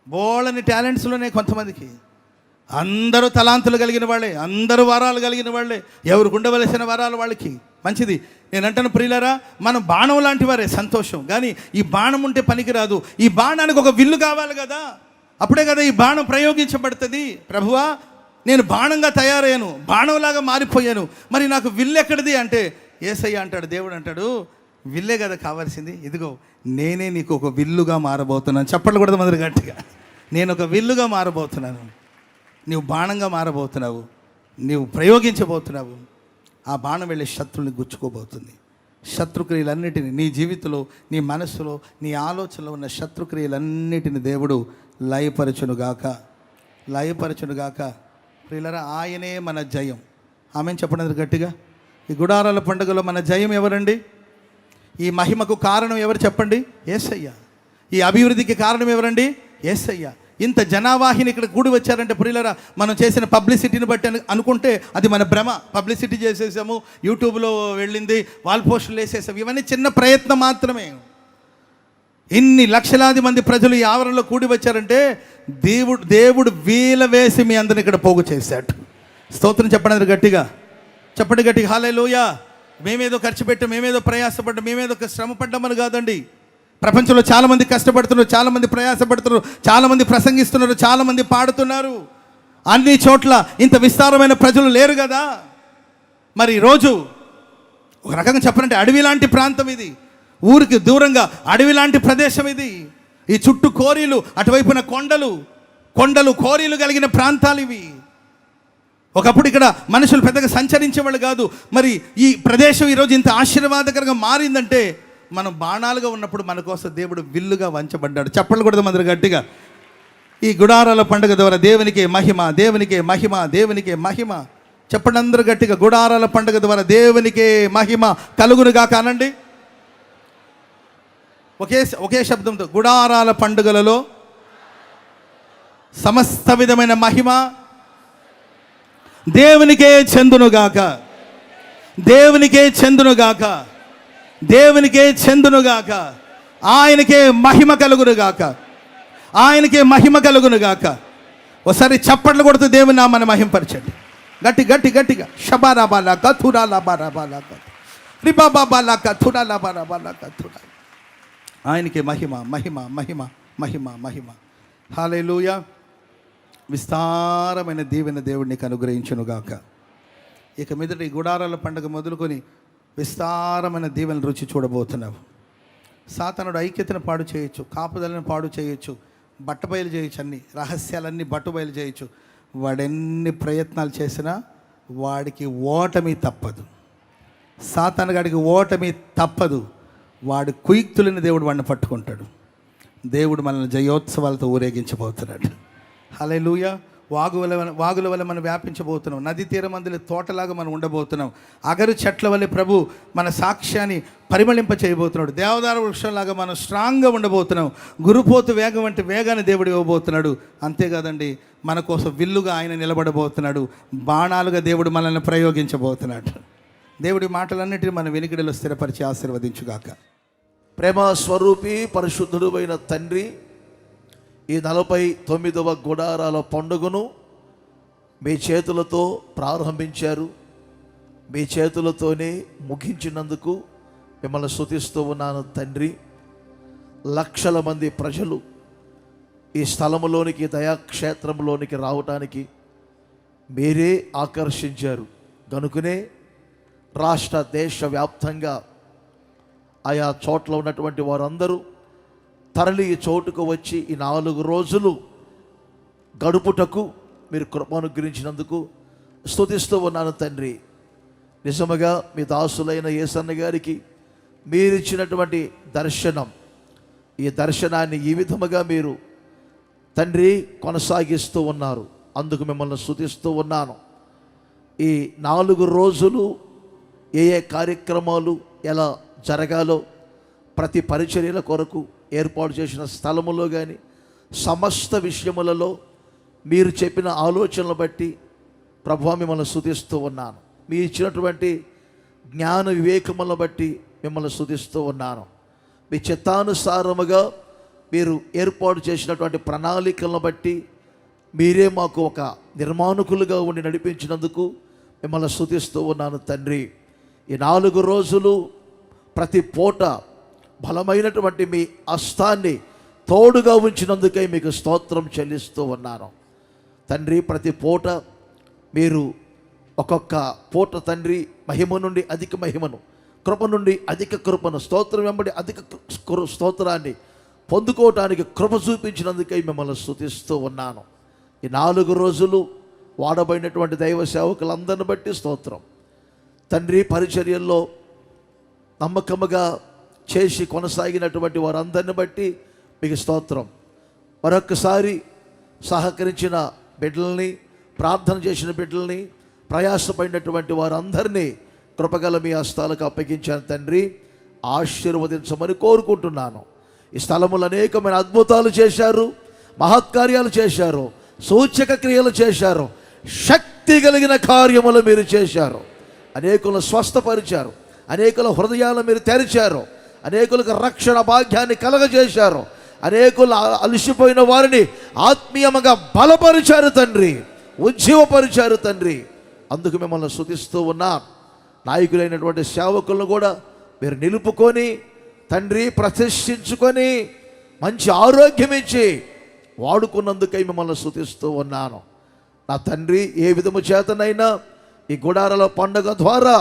బోళ్ళని టాలెంట్స్లు ఉన్నాయి కొంతమందికి. అందరూ తలాంతులు కలిగిన వాళ్ళే, అందరూ వరాలు కలిగిన వాళ్ళే. ఎవరికి ఉండవలసిన వరాలు వాళ్ళకి. మంచిది. నేను అంటాను ప్రియులారా, మనం బాణం లాంటి వారే, సంతోషం. కానీ ఈ బాణం ఉంటే పనికిరాదు. ఈ బాణానికి ఒక విల్లు కావాలి కదా, అప్పుడే కదా ఈ బాణం ప్రయోగించబడుతుంది. ప్రభువా, నేను బాణంగా తయారయ్యాను, బాణంలాగా మారిపోయాను, మరి నాకు విల్లు ఎక్కడిది అంటే యేసయ్య అంటాడు, దేవుడు అంటాడు, విల్లే కదా కావాల్సింది, ఇదిగో నేనే నీకు ఒక విల్లుగా మారబోతున్నాను. చెప్పట్లు కూడా మొదలు గట్టిగా. నేను ఒక విల్లుగా మారబోతున్నాను, నీవు బాణంగా మారబోతున్నావు, నీవు ప్రయోగించబోతున్నావు. ఆ బాణం వెళ్ళి శత్రువుని గుచ్చుకోబోతుంది. శత్రుక్రియలన్నిటిని నీ జీవితంలో, నీ మనస్సులో, నీ ఆలోచనలో ఉన్న శత్రుక్రియలన్నిటిని దేవుడు లయపరచునుగాక. ప్రియులారా, ఆయనే మన జయం. ఆమెను చెప్పండి గట్టిగా. ఈ గుడారాల పండుగలో మన జయం ఎవరండి? ఈ మహిమకు కారణం ఎవరు చెప్పండి? యేసయ్య. ఈ అభివృద్ధికి కారణం ఎవరండి? యేసయ్య. ఇంత జనావాహిని ఇక్కడ కూడి వచ్చారంటే ప్రియులారా, మనం చేసిన పబ్లిసిటీని బట్టి అనుకుంటే అది మన భ్రమ. పబ్లిసిటీ చేసేసాము, యూట్యూబ్లో వెళ్ళింది, వాల్ పోస్టులు వేసేసాము, ఇవన్నీ చిన్న ప్రయత్నం మాత్రమే. ఇన్ని లక్షలాది మంది ప్రజలు ఈ ఆవరణలో కూడి వచ్చారంటే దేవుడు వీల వేసి మీ అందరిని ఇక్కడ పోగు చేశాడు. స్తోత్రం చెప్పండి గట్టిగా, చెప్పండి గట్టిగా హల్లెలూయా. మేమేదో ఖర్చు పెట్టాం, మేమేదో ప్రయాసపడ్డాం, మేమేదో శ్రమ పడ్డామని కాదండి. ప్రపంచంలో చాలామంది కష్టపడుతున్నారు, చాలామంది ప్రయాసపడుతున్నారు, చాలామంది ప్రసంగిస్తున్నారు, చాలామంది పాడుతున్నారు. అన్ని చోట్ల ఇంత విస్తారమైన ప్రజలు లేరు కదా. మరి ఈరోజు ఒక రకంగా చెప్పాలంటే అడవి లాంటి ప్రాంతం ఇది, ఊరికి దూరంగా అడవి లాంటి ప్రదేశం ఇది. ఈ చుట్టూ కోరీలు, అటువైపున కొండలు కోరీలు కలిగిన ప్రాంతాలు ఇవి. ఒకప్పుడు ఇక్కడ మనుషులు పెద్దగా సంచరించేవాళ్ళు కాదు. మరి ఈ ప్రదేశం ఈరోజు ఇంత ఆశీర్వాదకరంగా మారిందంటే మనం బాణాలుగా ఉన్నప్పుడు మన కోసం దేవుడు విల్లుగా వంచబడ్డాడు. చెప్పలు కూడా మందరు గట్టిగా. ఈ గుడారాల పండుగ ద్వారా దేవునికే మహిమ, దేవునికే మహిమ, దేవునికే మహిమ. చెప్పండి అందరూ గట్టిగా. గుడారాల పండుగ ద్వారా దేవునికే మహిమ కలుగునుగా కానండి. ఒకే శబ్దంతో, గుడారాల పండుగలలో సమస్త విధమైన మహిమ దేవునికే చెందునుగాక, దేవునికే చెందునుగాక, దేవునికే చెందునుగాక. ఆయనకే మహిమ కలుగునుగాక, ఆయనకే మహిమ కలుగునుగాక. ఒకసారి చప్పట్లు కొడుతూ దేవుని నామాన్ని మహింపరచండి. గట్టిగా షబారాబాలా కథురాలాబారాబాలా రిబాబాబాలా కథురాలాబారాబాలా కథురా. ఆయనకే మహిమ మహిమ మహిమ మహిమ మహిమ. హల్లెలూయా. విస్తారమైన దీవెన దేవుడు నీకు అనుగ్రహించునుగాక. ఇక మీదట ఈ గుడారాల పండుగ మొదలుకొని విస్తారమైన దీవెన రుచి చూడబోతున్నావు. సాతానుడు ఐక్యతను పాడు చేయొచ్చు, కాపుదలను పాడు చేయొచ్చు, బట్టబయలు చేయొచ్చు, అన్ని రహస్యాలన్నీ బట్టుబయలు చేయొచ్చు. వాడెన్ని ప్రయత్నాలు చేసినా వాడికి ఓటమి తప్పదు. సాతాను గాడికి ఓటమి తప్పదు. వాడి కుయుక్తులని దేవుడు వాడిని పట్టుకుంటాడు. దేవుడు మనల్ని జయోత్సవాలతో ఊరేగించబోతున్నాడు. హల్లెలూయా. వాగుల వల్ల మనం వ్యాపించబోతున్నాం. నది తీరమందుల తోటలాగా మనం ఉండబోతున్నాం. అగరు చెట్ల వల్ల ప్రభు మన సాక్ష్యాన్ని పరిమళింప చేయబోతున్నాడు. దేవదార వృక్షంలాగా మనం స్ట్రాంగ్గా ఉండబోతున్నాం. గురుపోతు వేగం వంటి వేగాన్ని దేవుడు ఇవ్వబోతున్నాడు. అంతేకాదండి, మన కోసం విల్లుగా ఆయన నిలబడబోతున్నాడు. బాణాలుగా దేవుడు మనల్ని ప్రయోగించబోతున్నాడు. దేవుడి మాటలన్నిటిని మన వెనుకడిలో స్థిరపరిచి ఆశీర్వదించుగాక. ప్రేమ స్వరూపి పరిశుద్ధుడు అయిన తండ్రి, ఈ 49వ గుడారాల పండుగను మీ చేతులతో ప్రారంభించారు. మీ చేతులతోనే ముగించినందుకు మిమ్మల్ని స్తుతిస్తూ ఉన్నాను తండ్రి. లక్షల మంది ప్రజలు ఈ స్థలములోనికి, దయాక్షేత్రంలోనికి రావటానికి మీరే ఆకర్షించారు. కనుకనే రాష్ట్ర దేశ వ్యాప్తంగా ఆయా చోట్ల ఉన్నటువంటి వారందరూ తరలి ఈ చోటుకు వచ్చి ఈ 4 రోజులు గడుపుటకు మీరు కృప అనుగ్రహించినందుకు స్తుతిస్తూ ఉన్నాను తండ్రి. నిజముగా మీ దాసులైన యేసన్న గారికి మీరిచ్చినటువంటి దర్శనం, ఈ దర్శనాన్ని ఈ విధముగా మీరు తండ్రి కొనసాగిస్తూ ఉన్నారు. అందుకు మిమ్మల్ని స్తుతిస్తూ ఉన్నాను. ఈ 4 రోజులు ఏ కార్యక్రమాలు ఎలా జరగాలో ప్రతి పరిచర్యల కొరకు ఏర్పాటు చేసిన స్థలములో కానీ సమస్త విషయములలో మీరు చెప్పిన ఆలోచనలు బట్టి ప్రభువా మిమ్మల్ని స్తుతిస్తూ ఉన్నాను. మీ ఇచ్చినటువంటి జ్ఞాన వివేకములను బట్టి మిమ్మల్ని స్తుతిస్తూ ఉన్నాను. మీ చిత్తానుసారముగా మీరు ఏర్పాటు చేసినటువంటి ప్రణాళికలను బట్టి మీరే మాకు ఒక నిర్మాణకులుగా ఉండి నడిపించినందుకు మిమ్మల్ని స్తుతిస్తూ ఉన్నాను తండ్రి. ఈ 4 రోజులు ప్రతి పూట బలమైనటువంటి మీ హస్తాన్ని తోడుగా ఉంచినందుకై మీకు స్తోత్రం చెల్లిస్తూ ఉన్నాను తండ్రి. ప్రతి పూట మీరు ఒక్కొక్క పూట తండ్రి మహిమ నుండి అధిక మహిమను, కృప నుండి అధిక కృపను, స్తోత్రం వెంబడి అధిక స్తోత్రాన్ని పొందుకోవటానికి కృప చూపించినందుకై మిమ్మల్ని స్తుతిస్తూ ఉన్నాను. ఈ 4 రోజులు వాడబడినటువంటి దైవ సేవకులందరిని బట్టి స్తోత్రం తండ్రి. పరిచర్యల్లో నమ్మకముగా చేసి కొనసాగినటువంటి వారందరిని బట్టి మీకు స్తోత్రం. మరొక్కసారి సహకరించిన బిడ్డల్ని, ప్రార్థన చేసిన బిడ్డల్ని, ప్రయాసపడినటువంటి వారందరినీ కృపగల మీ హస్తాలకు అప్పగించాను తండ్రి. ఆశీర్వదించమని కోరుకుంటున్నాను. ఈ స్థలములు అనేకమైన అద్భుతాలు చేశారు, మహత్కార్యాలు చేశారు, సూచక క్రియలు చేశారు, శక్తి కలిగిన కార్యములు మీరు చేశారు. అనేకులను స్వస్థపరిచారు, అనేకుల హృదయాలను మీరు తెరిచారు, అనేకులకు రక్షణ భాగ్యాన్ని కలగజేశారు, అనేకులు అలసిపోయిన వారిని ఆత్మీయముగా బలపరిచారు తండ్రి, ఉజ్జీవపరిచారు తండ్రి. అందుకు మిమ్మల్ని స్తుతిస్తూ ఉన్నా. నాయకులైనటువంటి సేవకులను కూడా మీరు నిలుపుకొని తండ్రి ప్రతిష్ఠించుకొని మంచి ఆరోగ్యం ఇచ్చి వాడుకున్నందుకై మిమ్మల్ని స్తుతిస్తూ ఉన్నాను నా తండ్రి. ఏ విధము చేతనైనా ఈ గుడారాల పండుగ ద్వారా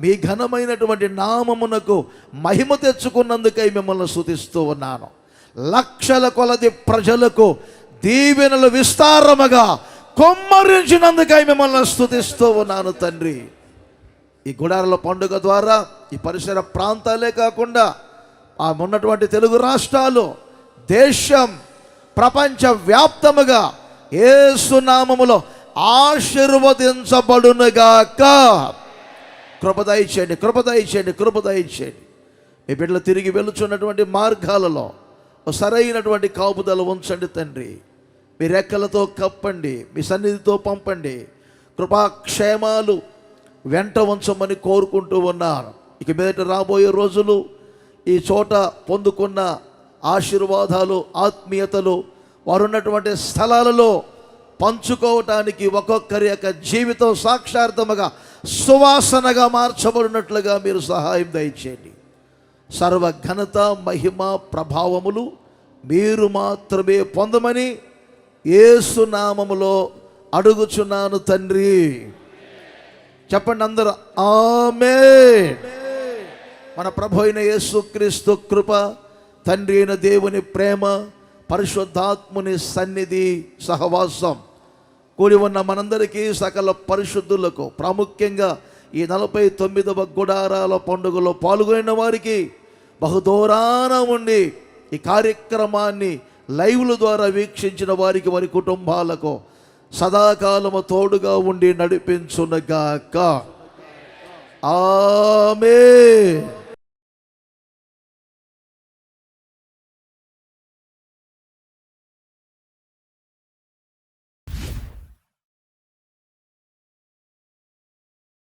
మీ ఘనమైనటువంటి నామమునకు మహిమ తెచ్చుకున్నందుకై మిమ్మల్ని స్తుతిస్తూ ఉన్నాను. లక్షల కొలది ప్రజలకు దీవెనలు విస్తారముగా కొమ్మరించినందుకై మిమ్మల్ని స్తుతిస్తూ ఉన్నాను తండ్రి. ఈ గుడారాల పండుగ ద్వారా ఈ పరిసర ప్రాంతాలే కాకుండా ఉన్నటువంటి తెలుగు రాష్ట్రాలు, దేశం, ప్రపంచ వ్యాప్తముగా యేసు నామములో ఆశీర్వదించబడునుగాక. కృప దయచేయండి, కృప దయచేయండి, కృప దయచేయండి. మీ బిడ్డలు తిరిగి వెళుచున్నటువంటి మార్గాలలో సరైనటువంటి కాపుదల ఉంచండి తండ్రి. మీ రెక్కలతో కప్పండి, మీ సన్నిధితో పంపండి. కృపాక్షేమాలు వెంట ఉంచమని కోరుకుంటూ ఉన్నారు. ఇక మీదట రాబోయే రోజులు ఈ చోట పొందుకున్న ఆశీర్వాదాలు, ఆత్మీయతలు వారు ఉన్నటువంటి స్థలాలలో పంచుకోవటానికి ఒక్కొక్కరి యొక్క జీవితం సాక్షార్థముగా సువాసనగా మార్చబడినట్లుగా మీరు సహాయం దయచేయండి. సర్వ ఘనత, మహిమ, ప్రభావములు మీరు మాత్రమే పొందమని యేసు నామములో అడుగుచున్నాను తండ్రి. చెప్పండి అందరూ ఆమేన్. మన ప్రభు అయిన యేసుక్రీస్తు కృప, తండ్రి అయిన దేవుని ప్రేమ, పరిశుద్ధాత్ముని సన్నిధి, సహవాసం కూడి ఉన్న మనందరికీ, సకల పరిశుద్ధులకు, ప్రాముఖ్యంగా ఈ 49వ గుడారాల పండుగలో పాల్గొనిన వారికి, బహుదూరాన ఉండి ఈ కార్యక్రమాన్ని లైవ్ల ద్వారా వీక్షించిన వారికి, వారి కుటుంబాలకు సదాకాలము తోడుగా ఉండి నడిపించునుగాక. ఆమేన్.